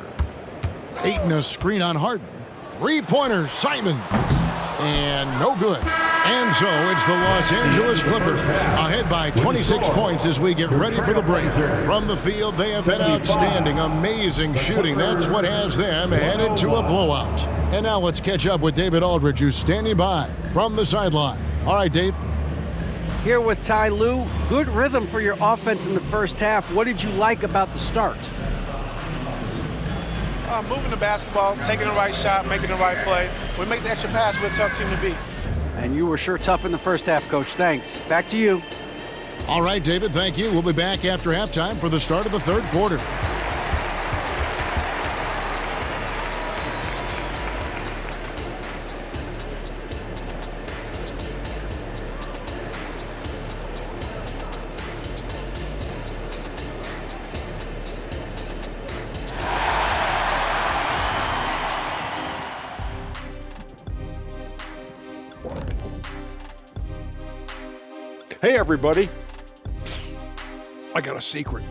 Ayton a screen on Harden. 3-pointer, Simon. And no good. And so it's the Los Angeles Clippers ahead by 26 points as we get ready for the break. From the field, they have had outstanding, amazing shooting. That's what has them headed to a blowout. And now let's catch up with David Aldridge, who's standing by from the sideline. All right, Dave. Here with Ty Lue. Good rhythm for your offense in the first half. What did you like about the start? Moving the basketball, taking the right shot, making the right play. We make the extra pass, we're a tough team to beat. And you were sure tough in the first half, Coach. Thanks. Back to you. All right, David, thank you. We'll be back after halftime for the start of the third quarter. Hey, everybody. Psst. I got a secret.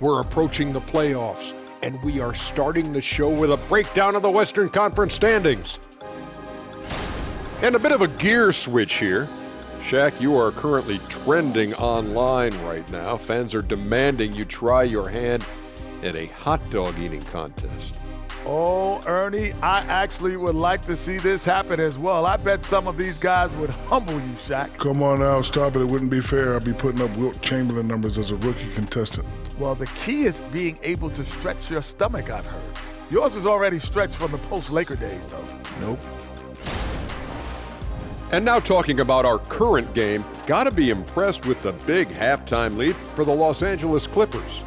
We're approaching the playoffs, and we are starting the show with a breakdown of the Western Conference standings. And a bit of a gear switch here. Shaq, you are currently trending online right now. Fans are demanding you try your hand at a hot dog eating contest. Oh, Ernie, I actually would like to see this happen as well. I bet some of these guys would humble you, Shaq. Come on now, stop it. It wouldn't be fair. I'd be putting up Wilt Chamberlain numbers as a rookie contestant. Well, the key is being able to stretch your stomach, I've heard. Yours is already stretched from the post-Laker days, though. Nope. And now talking about our current game, gotta be impressed with the big halftime lead for the Los Angeles Clippers.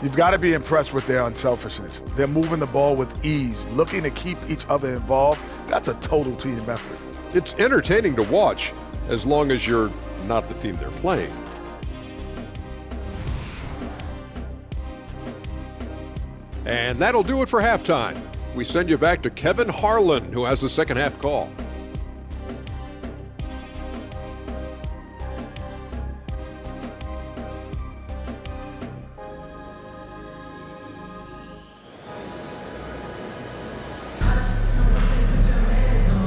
You've got to be impressed with their unselfishness. They're moving the ball with ease, looking to keep each other involved. That's a total team effort. It's entertaining to watch, as long as you're not the team they're playing. And that'll do it for halftime. We send you back to Kevin Harlan, who has the second half call.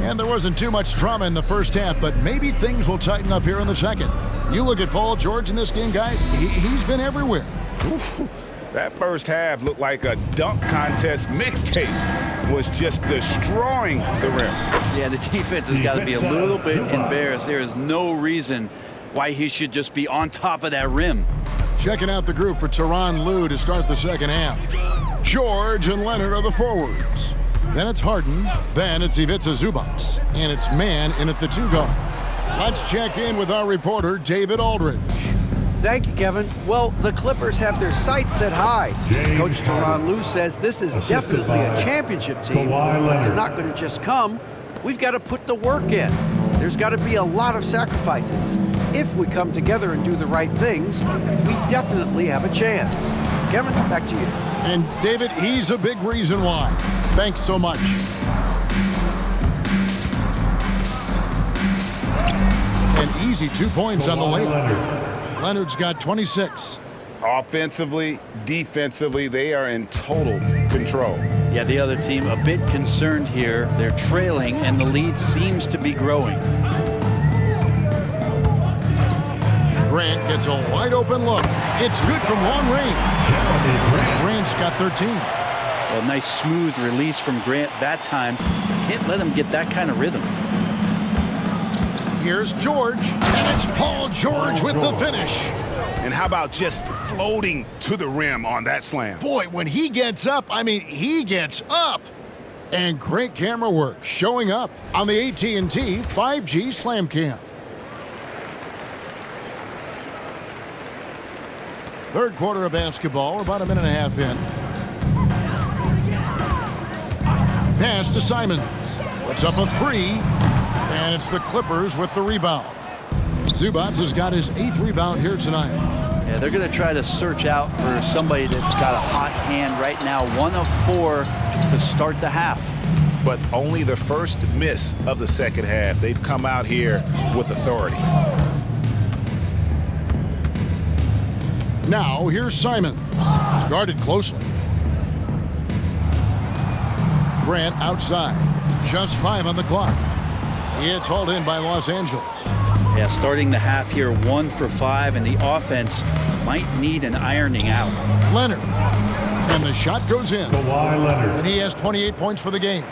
And there wasn't too much drama in the first half, but maybe things will tighten up here in the second. You look at Paul George in this game, guys, he's been everywhere. Ooh, that first half looked like a dunk contest mixtape. Was just destroying the rim. Yeah, the defense has got to be a little bit embarrassed. There is no reason why he should just be on top of that rim. Checking out the group for Tyronn Lue to start the second half. George and Leonard are the forwards. Then it's Harden, then it's Ivica Zubac, and it's Mann in at the two guard. Let's check in with our reporter, David Aldridge. Thank you, Kevin. Well, the Clippers have their sights set high. Coach Tyronn Lue says this is definitely a championship team. It's not going to just come. We've got to put the work in. There's got to be a lot of sacrifices. If we come together and do the right things, we definitely have a chance. Kevin, back to you. And David, he's a big reason why. Thanks so much. An easy 2 points on the layup. Leonard's got 26. Offensively, defensively, they are in total control. Yeah, the other team a bit concerned here. They're trailing, and the lead seems to be growing. Grant gets a wide open look. It's good from long range. Grant's got 13. Well, nice smooth release from Grant that time. Can't let him get that kind of rhythm. Here's George, and it's Paul George with the finish. And how about just floating to the rim on that slam? Boy, when he gets up, I mean, he gets up. And great camera work showing up on the AT&T 5G Slam Cam. Third quarter of basketball, about a minute and a half in. Pass to Simons. Puts up a three, and it's the Clippers with the rebound. Zubac has got his 8th rebound here tonight. Yeah, they're going to try to search out for somebody that's got a hot hand right now. 1 of 4 to start the half. But only the first miss of the second half. They've come out here with authority. Now, here's Simons. Guarded closely. Grant outside. Just 5 on the clock. It's hauled in by Los Angeles. Yeah, starting the half here, 1 for 5, and the offense might need an ironing out. Leonard. And the shot goes in. Kawhi Leonard. And he has 28 points for the game.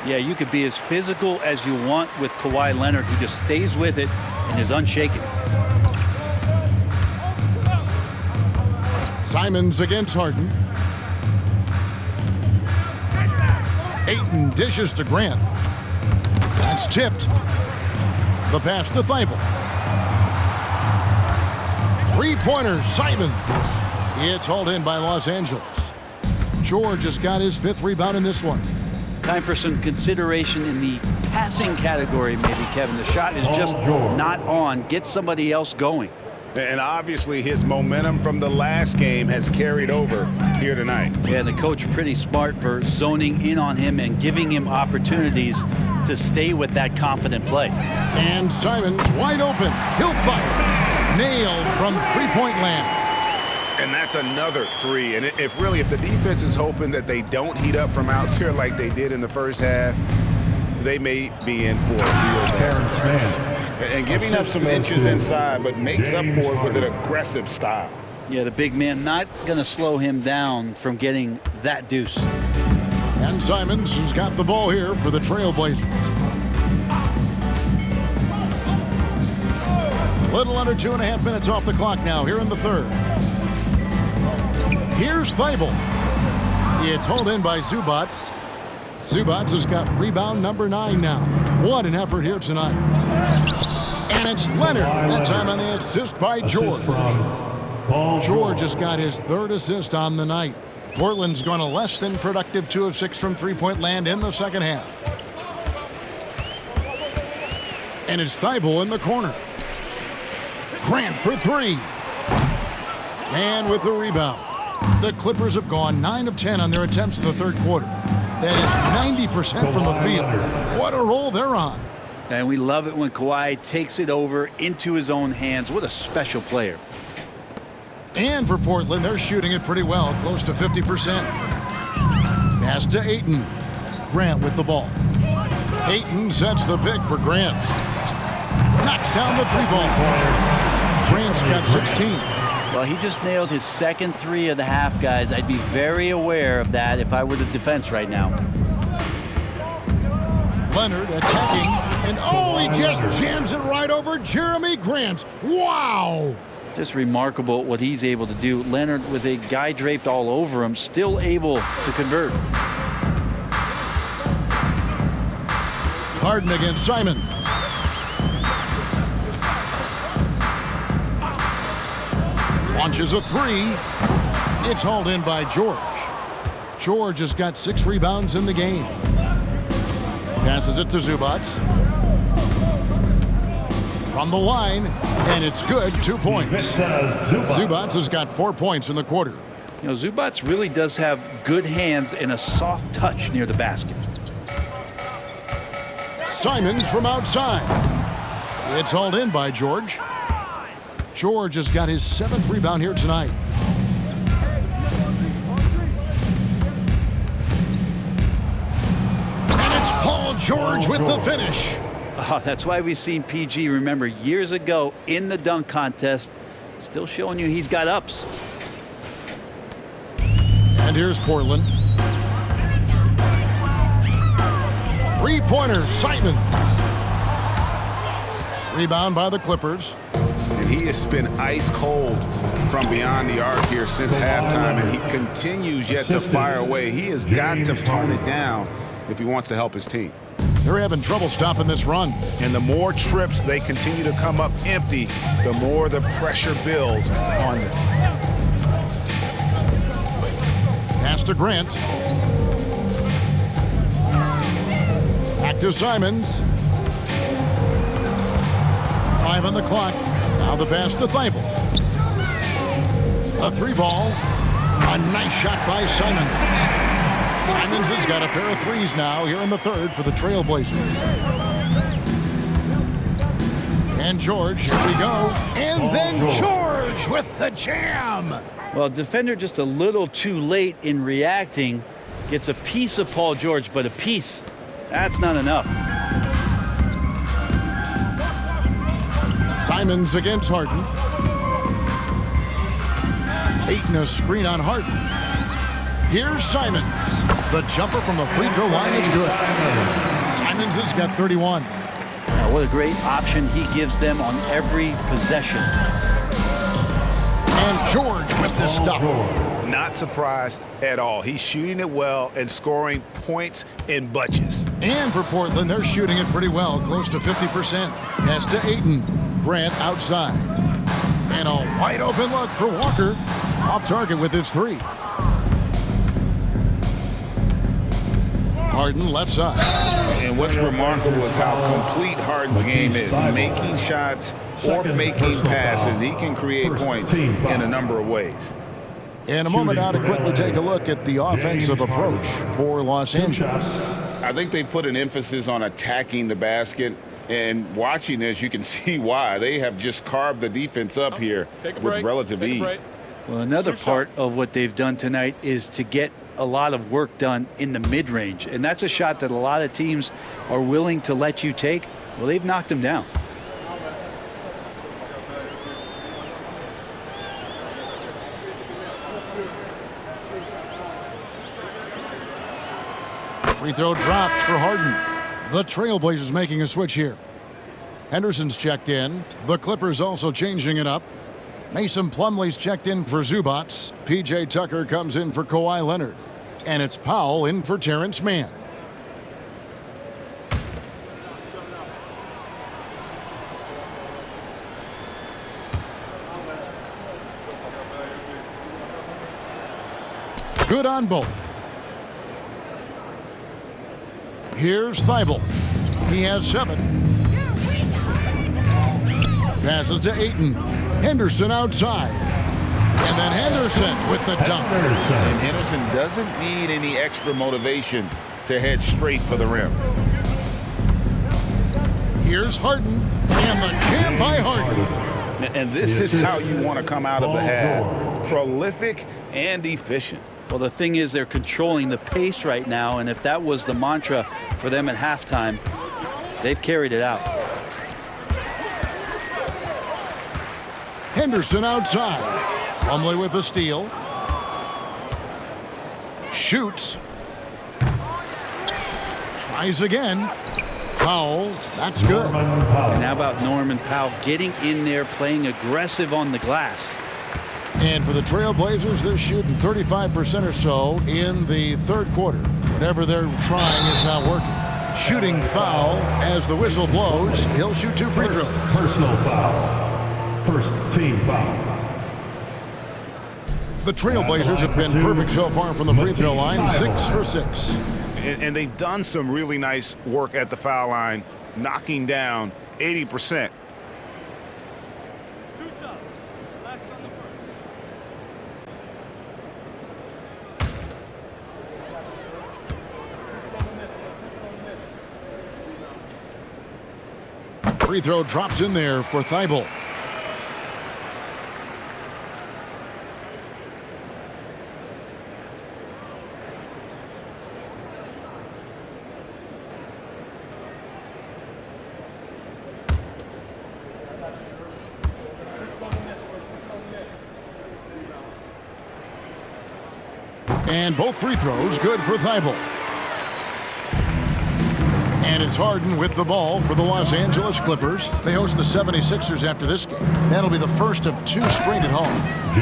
Yeah, you could be as physical as you want with Kawhi Leonard. He just stays with it and is unshaken. Simons against Harden. Ayton dishes to Grant. That's tipped. The pass to Thibault. Three-pointer, Simons. It's hauled in by Los Angeles. George has got his 5th rebound in this one. Time for some consideration in the passing category, maybe, Kevin. The shot is just not on. Get somebody else going. And obviously his momentum from the last game has carried over here tonight. Yeah, and the coach pretty smart for zoning in on him and giving him opportunities to stay with that confident play. And Simons wide open. He'll fire. Nailed from three-point land. And that's another 3. And if the defense is hoping that they don't heat up from out there like they did in the first half, they may be in for a real basket. And giving up some inches inside, but makes up for it with an aggressive style. Yeah, the big man not going to slow him down from getting that deuce. And Simons has got the ball here for the Trailblazers. A little under 2.5 minutes off the clock now here in the third. Here's Thibault. It's hauled in by Zubats. Zubats has got rebound number 9 now. What an effort here tonight. And it's Leonard. That time on the assist by George. George has got his 3rd assist on the night. Portland's gone a less than productive 2 of 6 from three-point land in the second half. And it's Thibault in the corner. Grant for 3. And with the rebound. The Clippers have gone 9 of 10 on their attempts in the third quarter. That is 90% from the field. What a roll they're on. And we love it when Kawhi takes it over into his own hands. What a special player. And for Portland, they're shooting it pretty well, close to 50%. Pass to Ayton. Grant with the ball. Ayton sets the pick for Grant. Knocks down the 3-ball. Grant's got 16. Well, he just nailed his second 3 of the half, guys. I'd be very aware of that if I were the defense right now. Leonard attacking, and oh, he just jams it right over Jeremy Grant. Wow! Just remarkable what he's able to do. Leonard, with a guy draped all over him, still able to convert. Harden against Simon. Launches a 3. It's hauled in by George. George has got 6 rebounds in the game. Passes it to Zubats. From the line, and it's good. 2 points. Zubats has got 4 points in the quarter. You know, Zubats really does have good hands and a soft touch near the basket. Simons from outside. It's hauled in by George. George has got his 7th rebound here tonight. And it's Paul George with the finish. Oh, that's why we've seen PG, remember, years ago in the dunk contest, still showing you he's got ups. And here's Portland. 3-pointer, Simons. Rebound by the Clippers. And he has been ice cold from beyond the arc here since halftime, and he continues yet to fire away. He has got to tone it down if he wants to help his team. They're having trouble stopping this run. And the more trips they continue to come up empty, the more the pressure builds on them. Pass to Grant. Back to Simons. 5 on the clock. Now the pass to Thibault. A 3-ball. A nice shot by Simons. Simons has got a pair of 3s now here in the third for the Trailblazers. And George, here we go. And then George with the jam. Well, defender just a little too late in reacting. Gets a piece of Paul George, but a piece, that's not enough. Simons against Harden. Ayton a screen on Harden. Here's Simons. The jumper from the free throw line is good. Simons has got 31. Now What a great option he gives them on every possession. And George with the stuff. Not surprised at all. He's shooting it well and scoring points in bunches. And for Portland, they're shooting it pretty well, close to 50%. Pass to Ayton. Grant outside. And a wide open look for Walker. Off target with his three. Harden left side. And what's remarkable is how complete Harden's game is. Making shots or making passes. He can create points in a number of ways. In a moment now to quickly take a look at the offensive approach for Los Angeles. I think they put an emphasis on attacking the basket. And watching this, you can see why. They have just carved the defense up here with relative ease. Well, another part of what they've done tonight is to get a lot of work done in the mid-range. And that's a shot that a lot of teams are willing to let you take. Well, they've knocked him down. Free throw drops for Harden. The Trailblazers making a switch here. Henderson's checked in. The Clippers also changing it up. Mason Plumlee's checked in for Zubats. P.J. Tucker comes in for Kawhi Leonard. And it's Powell in for Terrence Mann. Good on both. Here's Thibault. He has 7. Passes to Ayton. Henderson outside. And then Henderson with the dunk. And Henderson doesn't need any extra motivation to head straight for the rim. Here's Harden. And the jam by Harden. And this is how you want to come out of the half. Prolific and efficient. Well, the thing is they're controlling the pace right now, and if that was the mantra for them at halftime, they've carried it out. Henderson outside. Plumlee with the steal. Shoots. Tries again. Powell, that's good. And how about Norman Powell getting in there, playing aggressive on the glass? And for the Trailblazers, they're shooting 35% or so in the third quarter. Whatever they're trying is not working. Shooting foul as the whistle blows. He'll shoot 2 free throws. Personal foul. First team foul. The Trailblazers have been perfect so far from the free throw line, 6 for 6. And they've done some really nice work at the foul line, knocking down 80%. Free throw drops in there for Thibault. And both free throws good for Thibault. And it's Harden with the ball for the Los Angeles Clippers. They host the 76ers after this game. That'll be the first of 2 straight at home.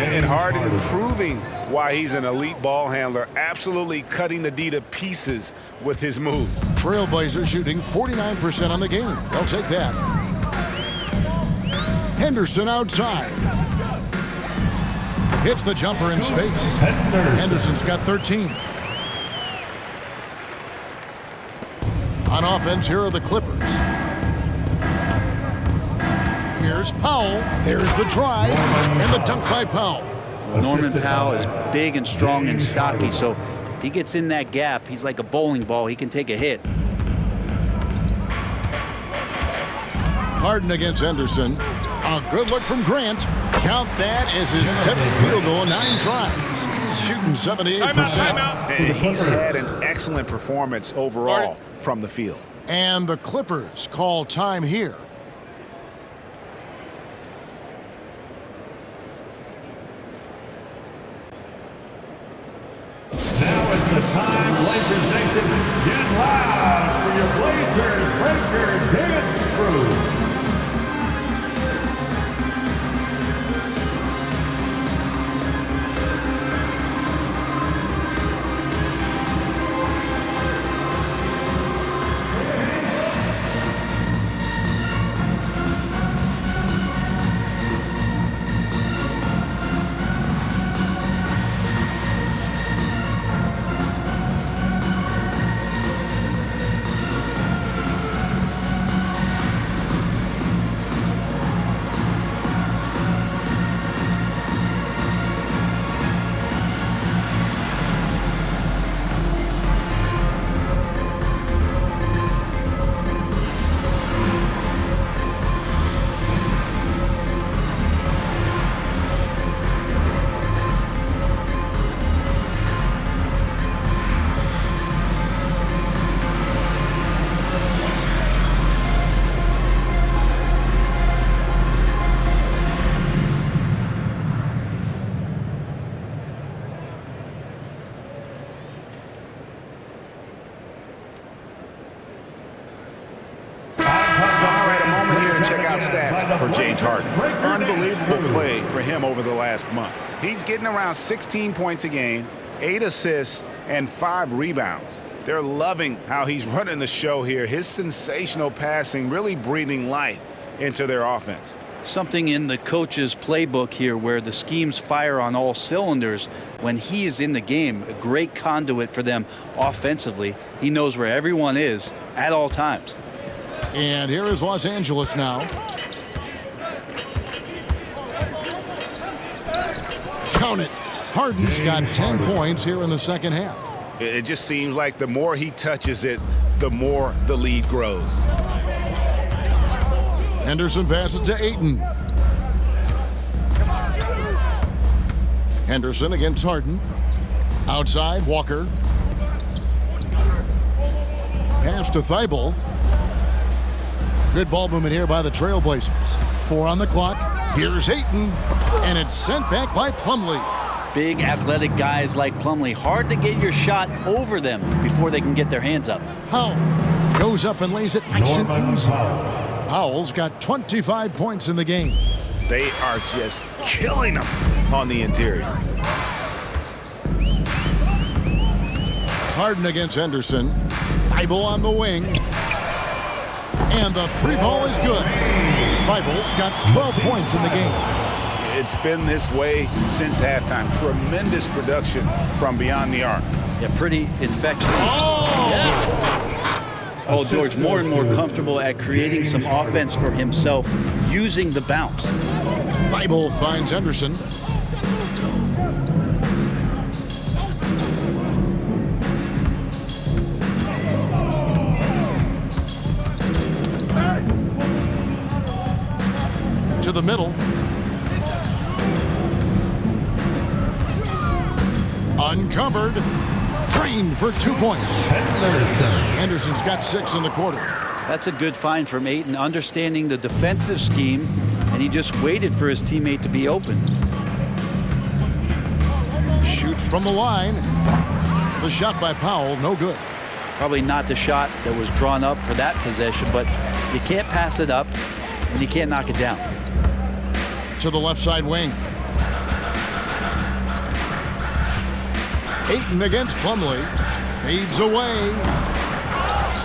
And Harden proving why he's an elite ball handler, absolutely cutting the D to pieces with his move. Trailblazers shooting 49% on the game. They'll take that. Henderson outside. Hits the jumper in space. Henderson's got 13. On offense, here are the Clippers. Here's Powell. There's the drive. And the dunk by Powell. Norman Powell is big and strong and stocky, so if he gets in that gap, he's like a bowling ball. He can take a hit. Harden against Henderson. A good look from Grant. Count that as his 7th field goal, 9 tries. He's shooting 78%. And he's had an excellent performance overall from the field. And the Clippers call time here. Now is the time Lakers Nation get loud for your Blazers Breaker Dance Crew. Stats for James Harden. Unbelievable play for him over the last month. He's getting around 16 points a game, 8 assists, and 5 rebounds. They're loving how he's running the show here. His sensational passing really breathing life into their offense. Something in the coach's playbook here where the schemes fire on all cylinders when he is in the game. A great conduit for them offensively. He knows where everyone is at all times. And here is Los Angeles now. Count it. Harden's got 10 points here in the second half. It just seems like the more he touches it, the more the lead grows. Henderson passes to Ayton. Henderson against Harden. Outside, Walker. Pass to Thibault. Good ball movement here by the Trailblazers. 4 on the clock. Here's Ayton. And it's sent back by Plumlee. Big athletic guys like Plumlee. Hard to get your shot over them before they can get their hands up. Powell goes up and lays it nice and easy. Powell's got 25 points in the game. They are just killing them on the interior. Harden against Henderson. Thibault on the wing. And the three ball is good. Thibault's got 12 points in the game. It's been this way since halftime. Tremendous production from beyond the arc. Yeah, pretty infectious. Oh! Yeah. Oh, George, more and more comfortable at creating some offense for himself using the bounce. Thibault finds Henderson. To the middle. Uncovered. Drained for 2 points. Henderson's got 6 in the quarter. That's a good find from Ayton, understanding the defensive scheme, and he just waited for his teammate to be open. Shoots from the line. The shot by Powell, no good. Probably not the shot that was drawn up for that possession, but you can't pass it up, and you can't knock it down. To the left side wing. Ayton against Plumlee. Fades away.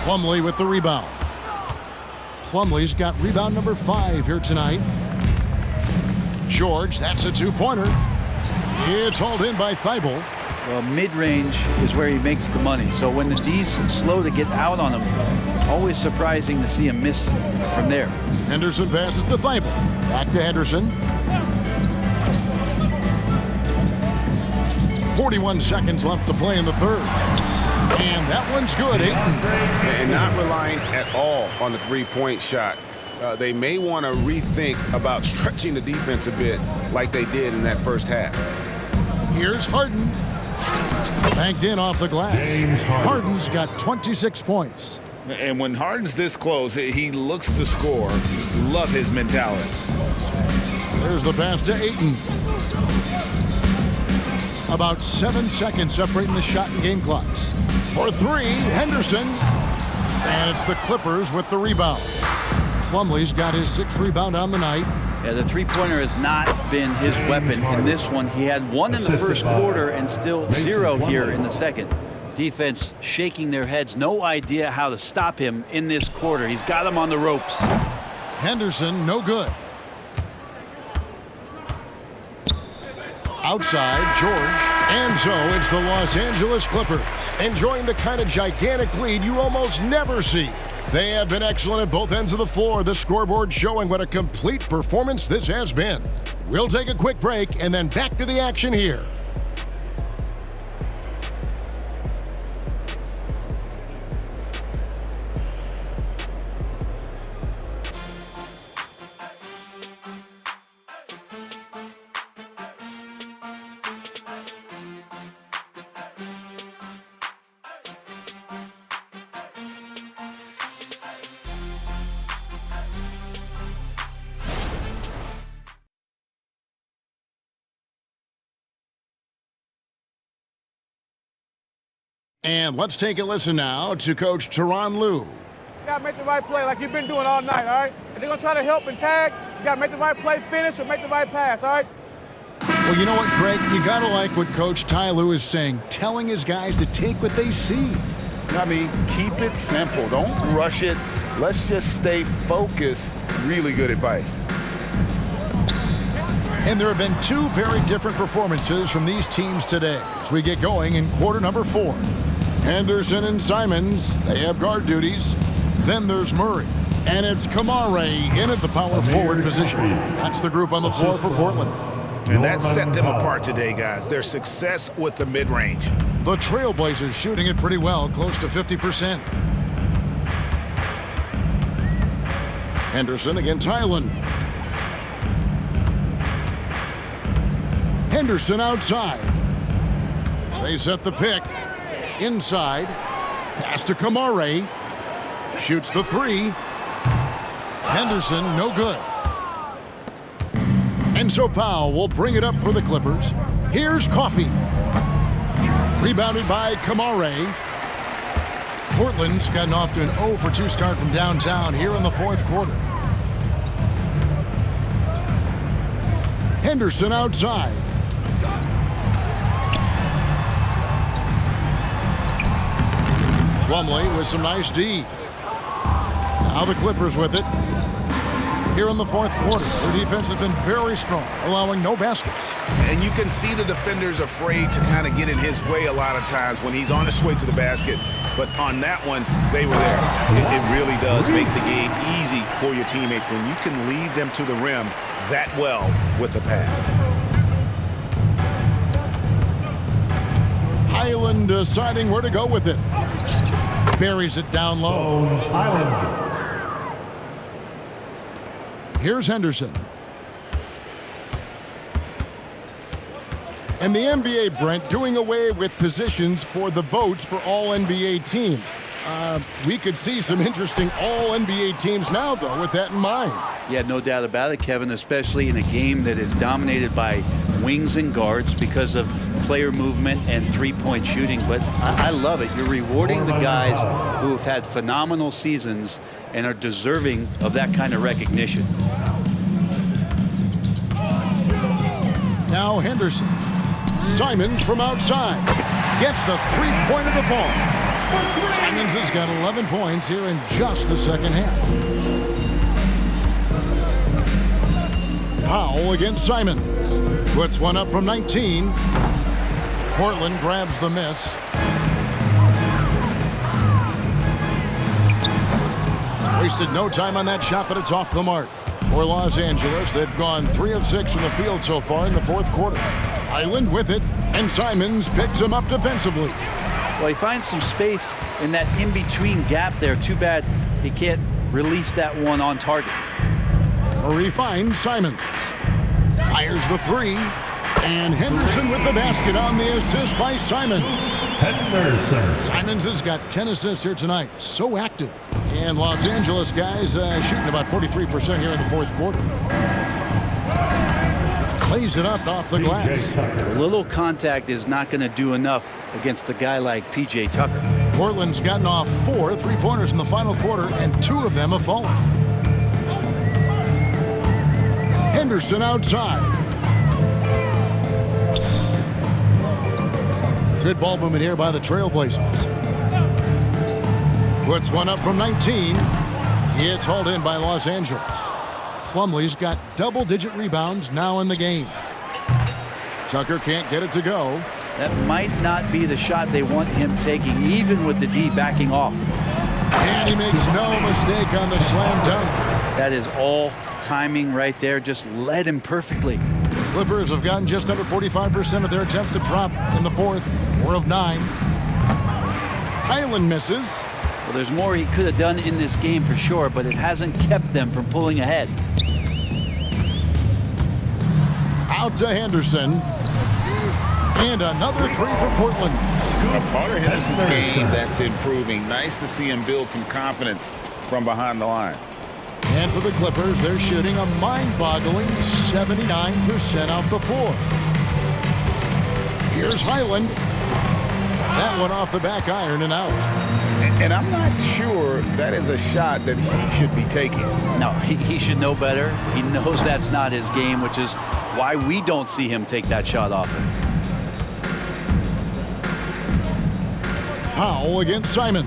Plumlee with the rebound. Plumlee's got rebound number 5 here tonight. George, that's a 2-pointer. It's hauled in by Thibault. Well, mid-range is where he makes the money. So when the D's slow to get out on him, always surprising to see him miss from there. Henderson passes to Thibault. Back to Henderson. 41 seconds left to play in the third. And that one's good, Ayton. And not relying at all on the three-point shot. They may want to rethink about stretching the defense a bit like they did in that first half. Here's Harden. Banked in off the glass. Harden's got 26 points. And when Harden's this close, he looks to score. Love his mentality. There's the pass to Ayton. About 7 seconds separating the shot and game clocks. For 3, Henderson. And it's the Clippers with the rebound. Plumlee's got his 6th rebound on the night. Yeah, the three-pointer has not been his weapon in this one. He had 1 in the first quarter and still 0 here in the second. Defense shaking their heads. No idea how to stop him in this quarter. He's got him on the ropes. Henderson, no good. Outside, George. And so it's the Los Angeles Clippers enjoying the kind of gigantic lead you almost never see. They have been excellent at both ends of the floor. The scoreboard showing what a complete performance this has been. We'll take a quick break and then back to the action here. And let's take a listen now to Coach Tyronn Lue. You gotta make the right play like you've been doing all night, all right? If they're gonna try to help and tag, you gotta make the right play, finish, or make the right pass, all right? Well, you know what, Craig? You gotta like what Coach Ty Lue is saying, telling his guys to take what they see. I mean, keep it simple. Don't rush it. Let's just stay focused. Really good advice. And there have been 2 very different performances from these teams today as we get going in quarter number 4. Henderson and Simons, they have guard duties. Then there's Murray. And it's Kamare in at the power forward position. That's the group on the floor for Portland. And that set them apart today, guys. Their success with the mid-range. The Trailblazers shooting it pretty well, close to 50%. Henderson against Highland. Henderson outside. They set the pick. Inside. Pass to Kamare. Shoots the 3. Henderson, no good. And so Powell will bring it up for the Clippers. Here's Coffey. Rebounded by Kamare. Portland's gotten off to an 0 for 2 start from downtown here in the 4th quarter. Henderson outside. Plumlee with some nice D. Now the Clippers with it. Here in the 4th quarter, their defense has been very strong, allowing no baskets. And you can see the defenders afraid to kind of get in his way a lot of times when he's on his way to the basket. But on that one, they were there. It really does make the game easy for your teammates when you can lead them to the rim that well with the pass. Highland deciding where to go with it. Buries it down low. Here's Henderson. And the NBA, Brent, doing away with positions for the votes for all NBA teams. We could see some interesting all NBA teams now, though, with that in mind. Yeah, no doubt about it, Kevin, especially in a game that is dominated by wings and guards because of player movement and three-point shooting. But I love it. You're rewarding the guys who have had phenomenal seasons and are deserving of that kind of recognition. Now Henderson. Simons from outside. Gets the three-pointer to fall. Simons has got 11 points here in just the second half. Powell against Simons. Puts one up from 19. Portland grabs the miss. Wasted no time on that shot, but it's off the mark. For Los Angeles, they've gone 3 of 6 from the field so far in the 4th quarter. Highland with it, and Simons picks him up defensively. Well, he finds some space in that in-between gap there. Too bad he can't release that one on target. Murray finds Simons. Fires the 3. And Henderson with the basket on the assist by Simons. Henderson. Simons has got 10 assists here tonight. So active. And Los Angeles guys shooting about 43% here in the 4th quarter. Plays it up off the glass. A little contact is not going to do enough against a guy like P.J. Tucker. Portland's gotten off 4 3-pointers in the final quarter, and 2 of them have fallen. Henderson outside. Good ball movement here by the Trailblazers. Puts one up from 19. It's hauled in by Los Angeles. Plumlee's got double-digit rebounds now in the game. Tucker can't get it to go. That might not be the shot they want him taking, even with the D backing off. And he makes no mistake on the slam dunk. That is all timing right there. Just led him perfectly. Clippers have gotten just under 45% of their attempts to drop in the fourth. 4 of 9. Highland misses. Well, there's more he could have done in this game for sure, but it hasn't kept them from pulling ahead. Out to Henderson. And another 3 for Portland. A part of Henderson's game that's improving. Nice to see him build some confidence from behind the line. And for the Clippers, they're shooting a mind-boggling 79% off the floor. Here's Highland. That one off the back iron and out. And I'm not sure that is a shot that he should be taking. No, he should know better. He knows that's not his game, which is why we don't see him take that shot often. Powell against Simon.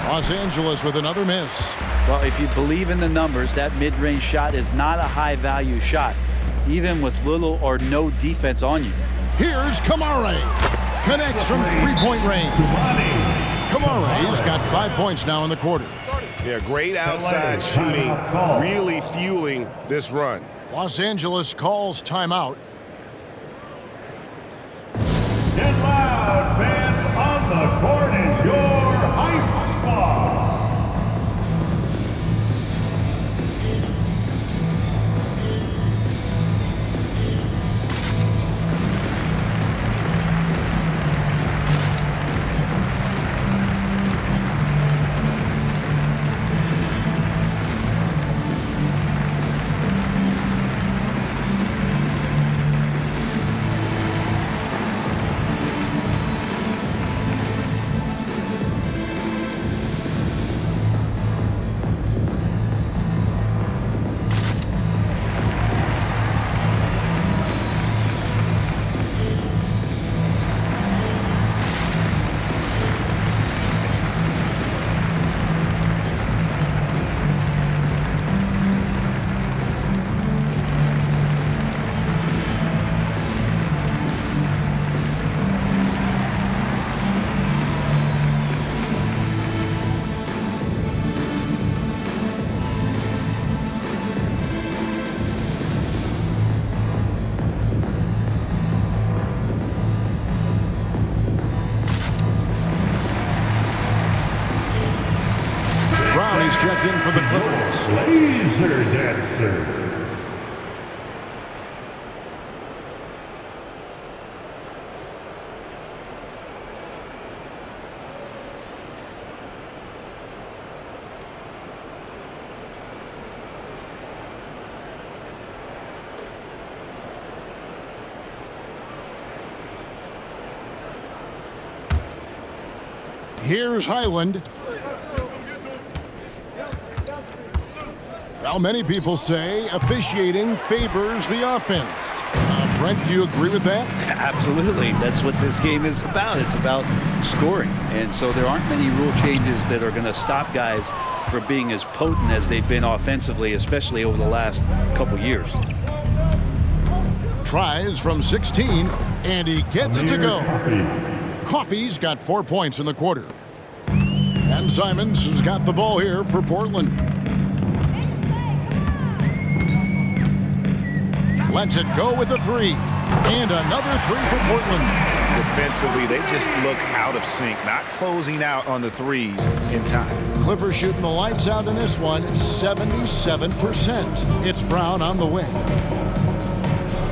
Los Angeles with another miss. Well, if you believe in the numbers, that mid-range shot is not a high-value shot, even with little or no defense on you. Here's Kamare. Connects from three-point range. Kamare's got 5 points now in the quarter. Yeah, great outside shooting, really fueling this run. Los Angeles calls timeout. Get loud, fans. On the court is your hype squad. Checked in for the Clippers. Laser Dancer. Here's Highland. Well, many people say officiating favors the offense. Brent, do you agree with that? Absolutely. That's what this game is about. It's about scoring. And so there aren't many rule changes that are going to stop guys from being as potent as they've been offensively, especially over the last couple years. Tries from 16, and he gets it to go. Coffey's got 4 points in the quarter. And Simons has got the ball here for Portland. Lets it go with a 3. And another 3 for Portland. Defensively, they just look out of sync, not closing out on the threes in time. Clippers shooting the lights out in this one, 77%. It's Brown on the wing.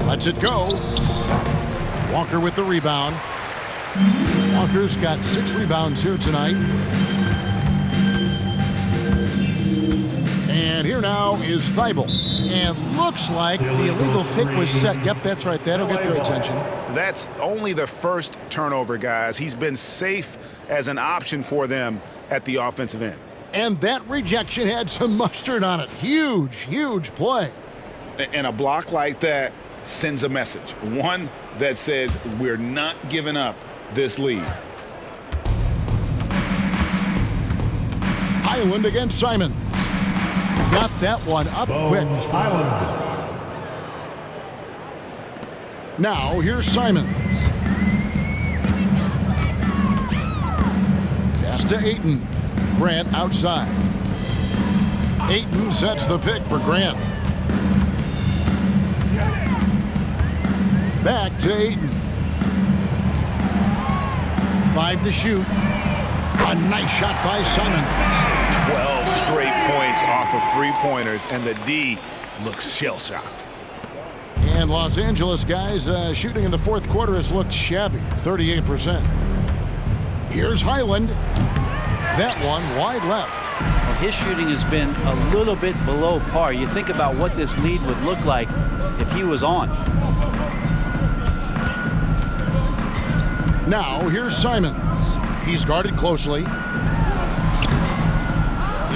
Lets it go. Walker with the rebound. Walker's got 6 rebounds here tonight. And here now is Thibault. And looks like the illegal pick was set. Yep, that's right. That'll get their attention. That's only the first turnover, guys. He's been safe as an option for them at the offensive end. And that rejection had some mustard on it. Huge, huge play. And a block like that sends a message. One that says we're not giving up this lead. Highland against Simons. Got that one up quick. Highland. Now here's Simons. Pass to Ayton. Grant outside. Ayton sets the pick for Grant. Back to Ayton. 5 to shoot. A nice shot by Simons. 12 straight points off of three-pointers, and the D looks shell-shocked. And Los Angeles guys shooting in the fourth quarter has looked shabby, 38%. Here's Highland. That one wide left. Well, his shooting has been a little bit below par. You think about what this lead would look like if he was on. Now here's Simons. He's guarded closely.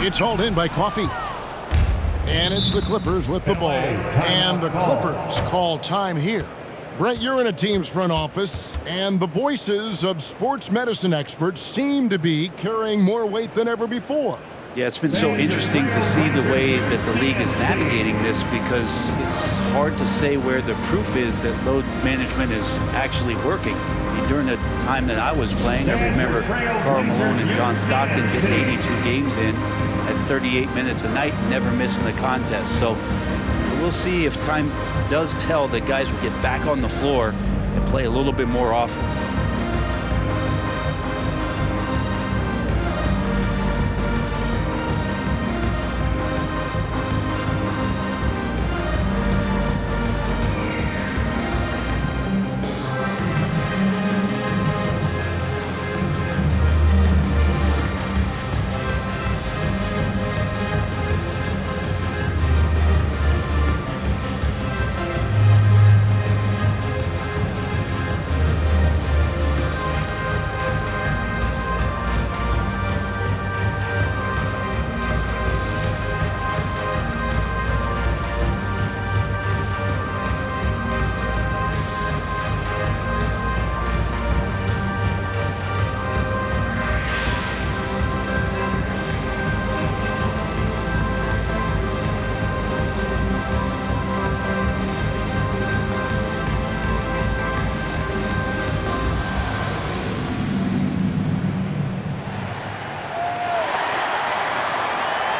It's hauled in by Coffey. And it's the Clippers with the ball. And the Clippers call time here. Brent, you're in a team's front office, and the voices of sports medicine experts seem to be carrying more weight than ever before. Yeah, it's been so interesting to see the way that the league is navigating this, because it's hard to say where the proof is that load management is actually working. I mean, during the time that I was playing, I remember Karl Malone and John Stockton getting 82 games in at 38 minutes a night, never missing a contest. So we'll see if time does tell that guys will get back on the floor and play a little bit more often.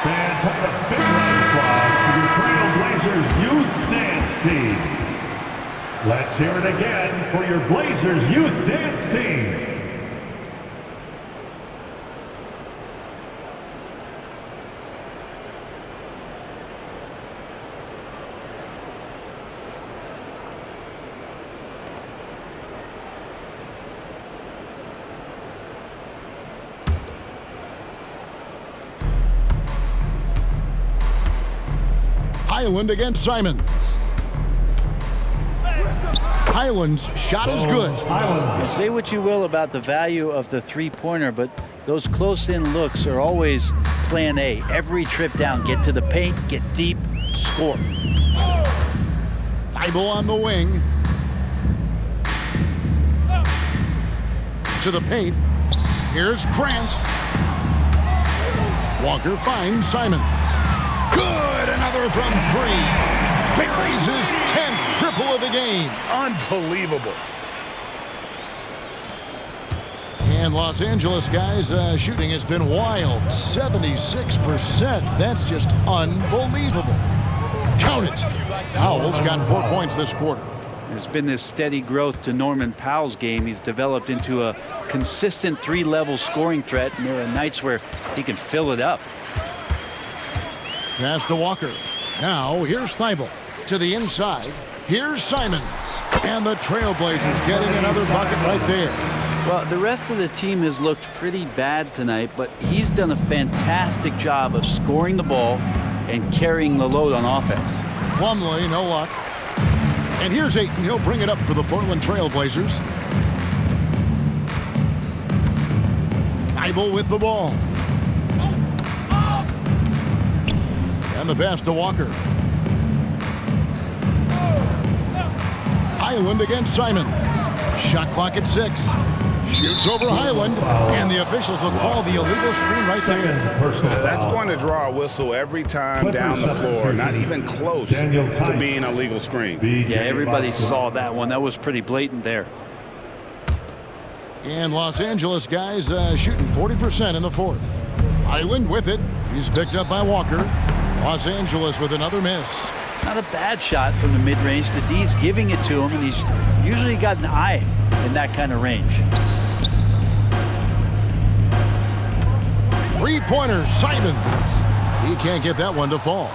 Fans have a big round of applause for your Trailblazers Youth Dance Team. Let's hear it again for your Blazers Youth Dance Team. Highland against Simons. Highland's shot is good. And say what you will about the value of the three-pointer, but those close-in looks are always plan A. Every trip down, get to the paint, get deep, score. Thibault on the wing. To the paint. Here's Grant. Walker finds Simons. Good, another from three. Buries his 10th triple of the game. Unbelievable. And Los Angeles guys, shooting has been wild. 76%. That's just unbelievable. Count it. Owls got 4 points this quarter. There's been this steady growth to Norman Powell's game. He's developed into a consistent three-level scoring threat, and there are nights where he can fill it up. Pass to Walker. Now here's Thibault to the inside. Here's Simons. And the Trailblazers getting another bucket right there. Well, the rest of the team has looked pretty bad tonight, but he's done a fantastic job of scoring the ball and carrying the load on offense. Plumlee, no luck. And here's Ayton. He'll bring it up for the Portland Trailblazers. Thibault with the ball. And the pass to Walker. Highland against Simon. Shot clock at 6. Shoots over Highland, and the officials will call the illegal screen right there. That's going to draw a whistle every time down the floor. Not even close to being a legal screen. Yeah, everybody saw that one. That was pretty blatant there. And Los Angeles guys shooting 40% in the fourth. Highland with it. He's picked up by Walker. Los Angeles with another miss. Not a bad shot from the mid-range. The D's giving it to him, and he's usually got an eye in that kind of range. Three-pointer, Simon. He can't get that one to fall.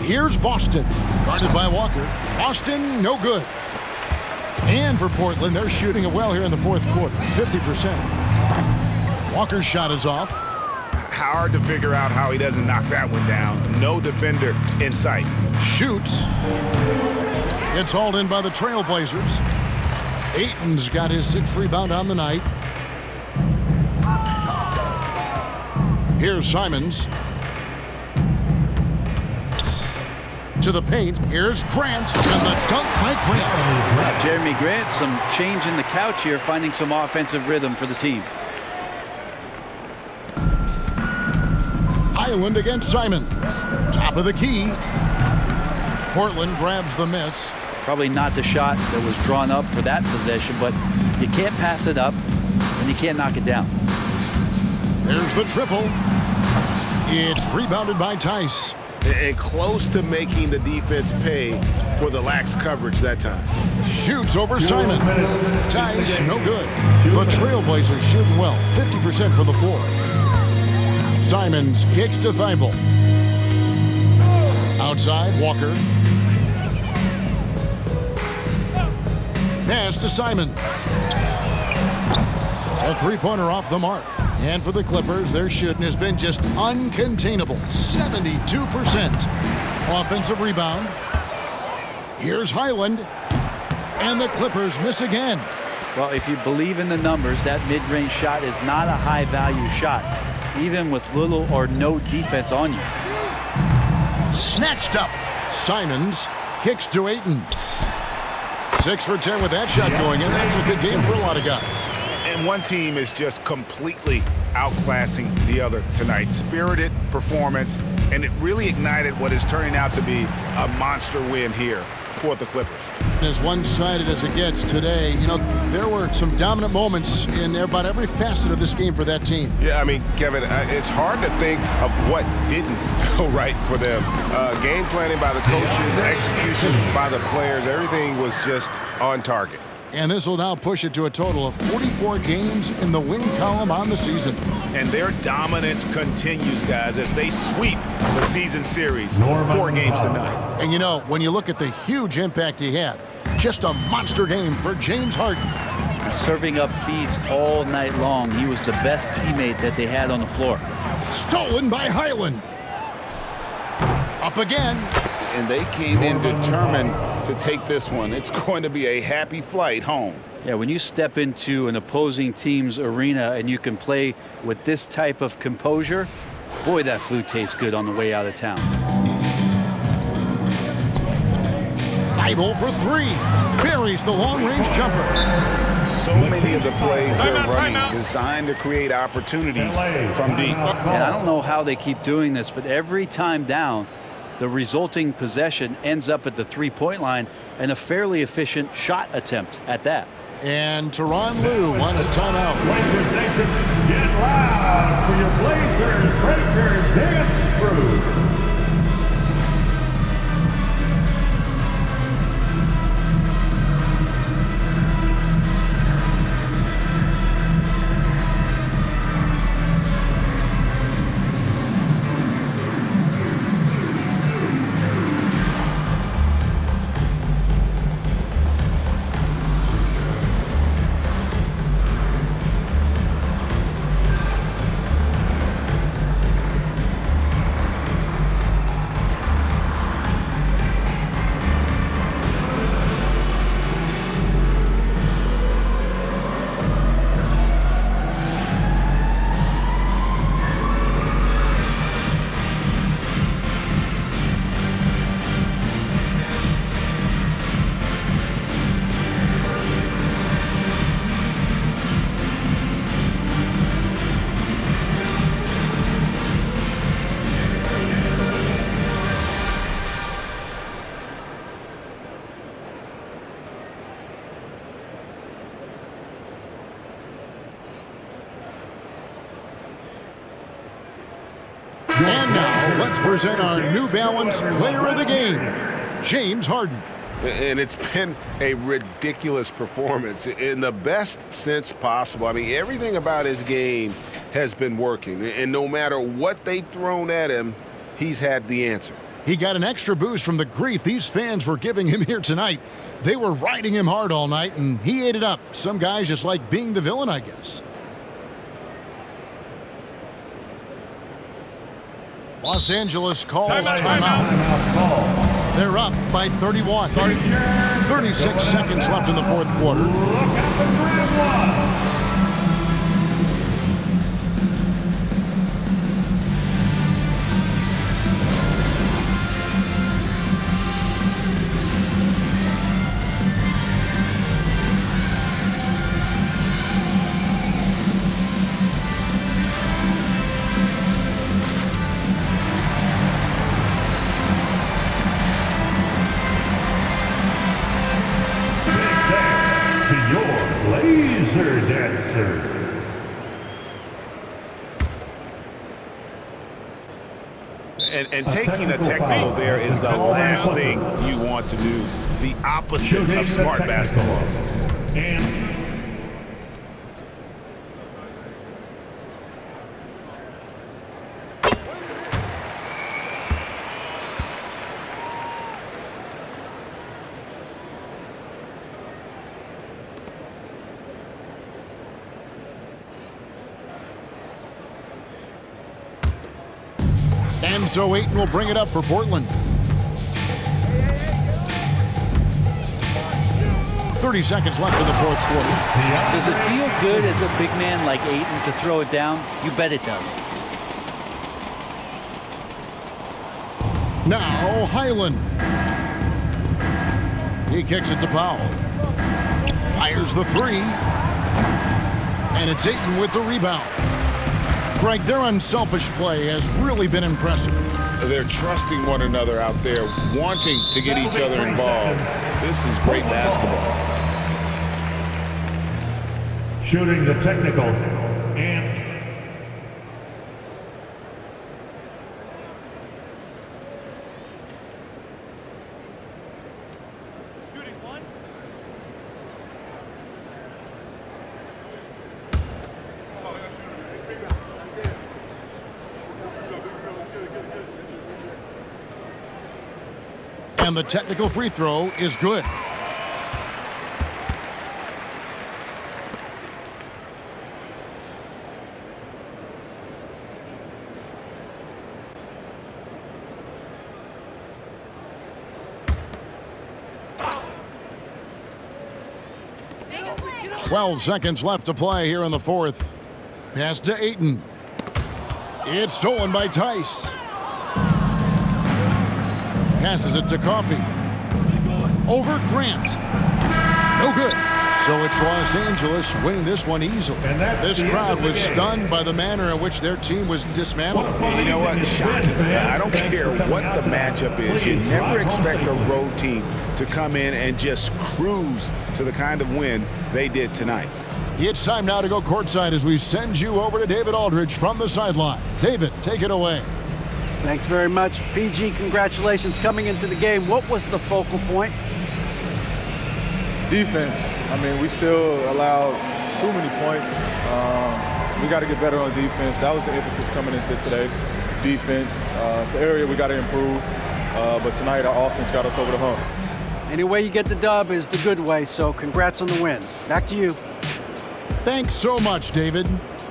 Here's Boston, guarded by Walker. Boston, no good. And for Portland, they're shooting it well here in the fourth quarter, 50%. Walker's shot is off. Hard to figure out how he doesn't knock that one down. No defender in sight. Shoots. It's hauled in by the Trailblazers. Ayton's got his 6th rebound on the night. Here's Simons. To the paint. Here's Grant. And the dunk by Grant. Jeremy Grant, some change in the couch here, finding some offensive rhythm for the team. Highland against Simon. Top of the key. Portland grabs the miss. Probably not the shot that was drawn up for that possession, but you can't pass it up and you can't knock it down. There's the triple. It's rebounded by Tice. And close to making the defense pay for the lax coverage that time. Shoots over Simon. Tice, no good. The Trailblazers shooting well, 50% from the floor. Simons kicks to Thibault. Outside, Walker. Pass to Simon. A three-pointer off the mark. And for the Clippers, their shooting has been just uncontainable. 72%. Offensive rebound. Here's Highland. And the Clippers miss again. Well, if you believe in the numbers, that mid-range shot is not a high-value shot, even with little or no defense on you. Snatched up. Simons kicks to Ayton. 6 for 10 with that shot going in. That's a good game for a lot of guys. And one team is just completely outclassing the other tonight. Spirited performance, and it really ignited what is turning out to be a monster win here for the Clippers. As one-sided as it gets today, you know, there were some dominant moments in about every facet of this game for that team. Yeah, I mean, Kevin, it's hard to think of what didn't go right for them. Game planning by the coaches, execution by the players, everything was just on target. And this will now push it to a total of 44 games in the win column on the season. And their dominance continues, guys, as they sweep the season series 4 games to none. And you know, when you look at the huge impact he had, just a monster game for James Harden. Serving up feeds all night long. He was the best teammate that they had on the floor. Stolen by Highland. Up again. And they came in determined to take this one. It's going to be a happy flight home. Yeah, when you step into an opposing team's arena and you can play with this type of composure, boy, that food tastes good on the way out of town. Thibault for 3. Buries the long-range jumper. So many of the plays they're running designed to create opportunities from deep. And I don't know how they keep doing this, but every time down, the resulting possession ends up at the three-point line and a fairly efficient shot attempt at that. And Tyronn Lue wants a timeout. Blazers Nation, get loud for your Blazers Breakers Dance Crew. let's present our New Balance Player of the Game, James Harden. And it's been a ridiculous performance in the best sense possible. I mean, everything about his game has been working. And no matter what they've thrown at him, he's had the answer. He got an extra boost from the grief these fans were giving him here tonight. They were riding him hard all night, and he ate it up. Some guys just like being the villain, I guess. Los Angeles calls timeout. They're up by 31. 36 seconds left in the fourth quarter. Laser Dancers. And taking a technical there is the last thing you want to do. The opposite of smart basketball. And so Ayton will bring it up for Portland. 30 seconds left in the fourth quarter. Does it feel good as a big man like Ayton to throw it down? You bet it does. Now Highland. He kicks it to Powell. Fires the three. And it's Ayton with the rebound. Greg, their unselfish play has really been impressive. They're trusting one another out there, wanting to get each other involved. This is great basketball. Shooting the technical. And Shooting one. 'And the technical free throw is good. Twelve seconds left to play here in the fourth. Pass to Ayton. It's stolen by Tice. Passes it to Coffey. Over Grant. No good. So it's Los Angeles winning this one easily. This crowd was stunned by the manner in which their team was dismantled. You know what? Shocking. I don't care what the matchup is. You never expect a road team to come in and just cruise to the kind of win they did tonight. It's time now to go courtside as we send you over to David Aldridge from the sideline. David, take it away. Thanks very much. PG, congratulations coming into the game. What was the focal point? Defense. I mean, we still allowed too many points. We got to get better on defense. That was the emphasis coming into today. Defense. It's an area we got to improve. But tonight, our offense got us over the hump. Any way you get the dub is the good way, so congrats on the win. Back to you. Thanks so much, David.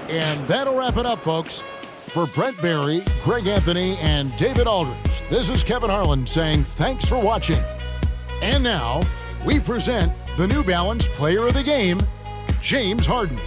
And that'll wrap it up, folks. For Brent Barry, Greg Anthony, and David Aldridge, this is Kevin Harlan saying thanks for watching. And now, we present the New Balance Player of the Game, James Harden.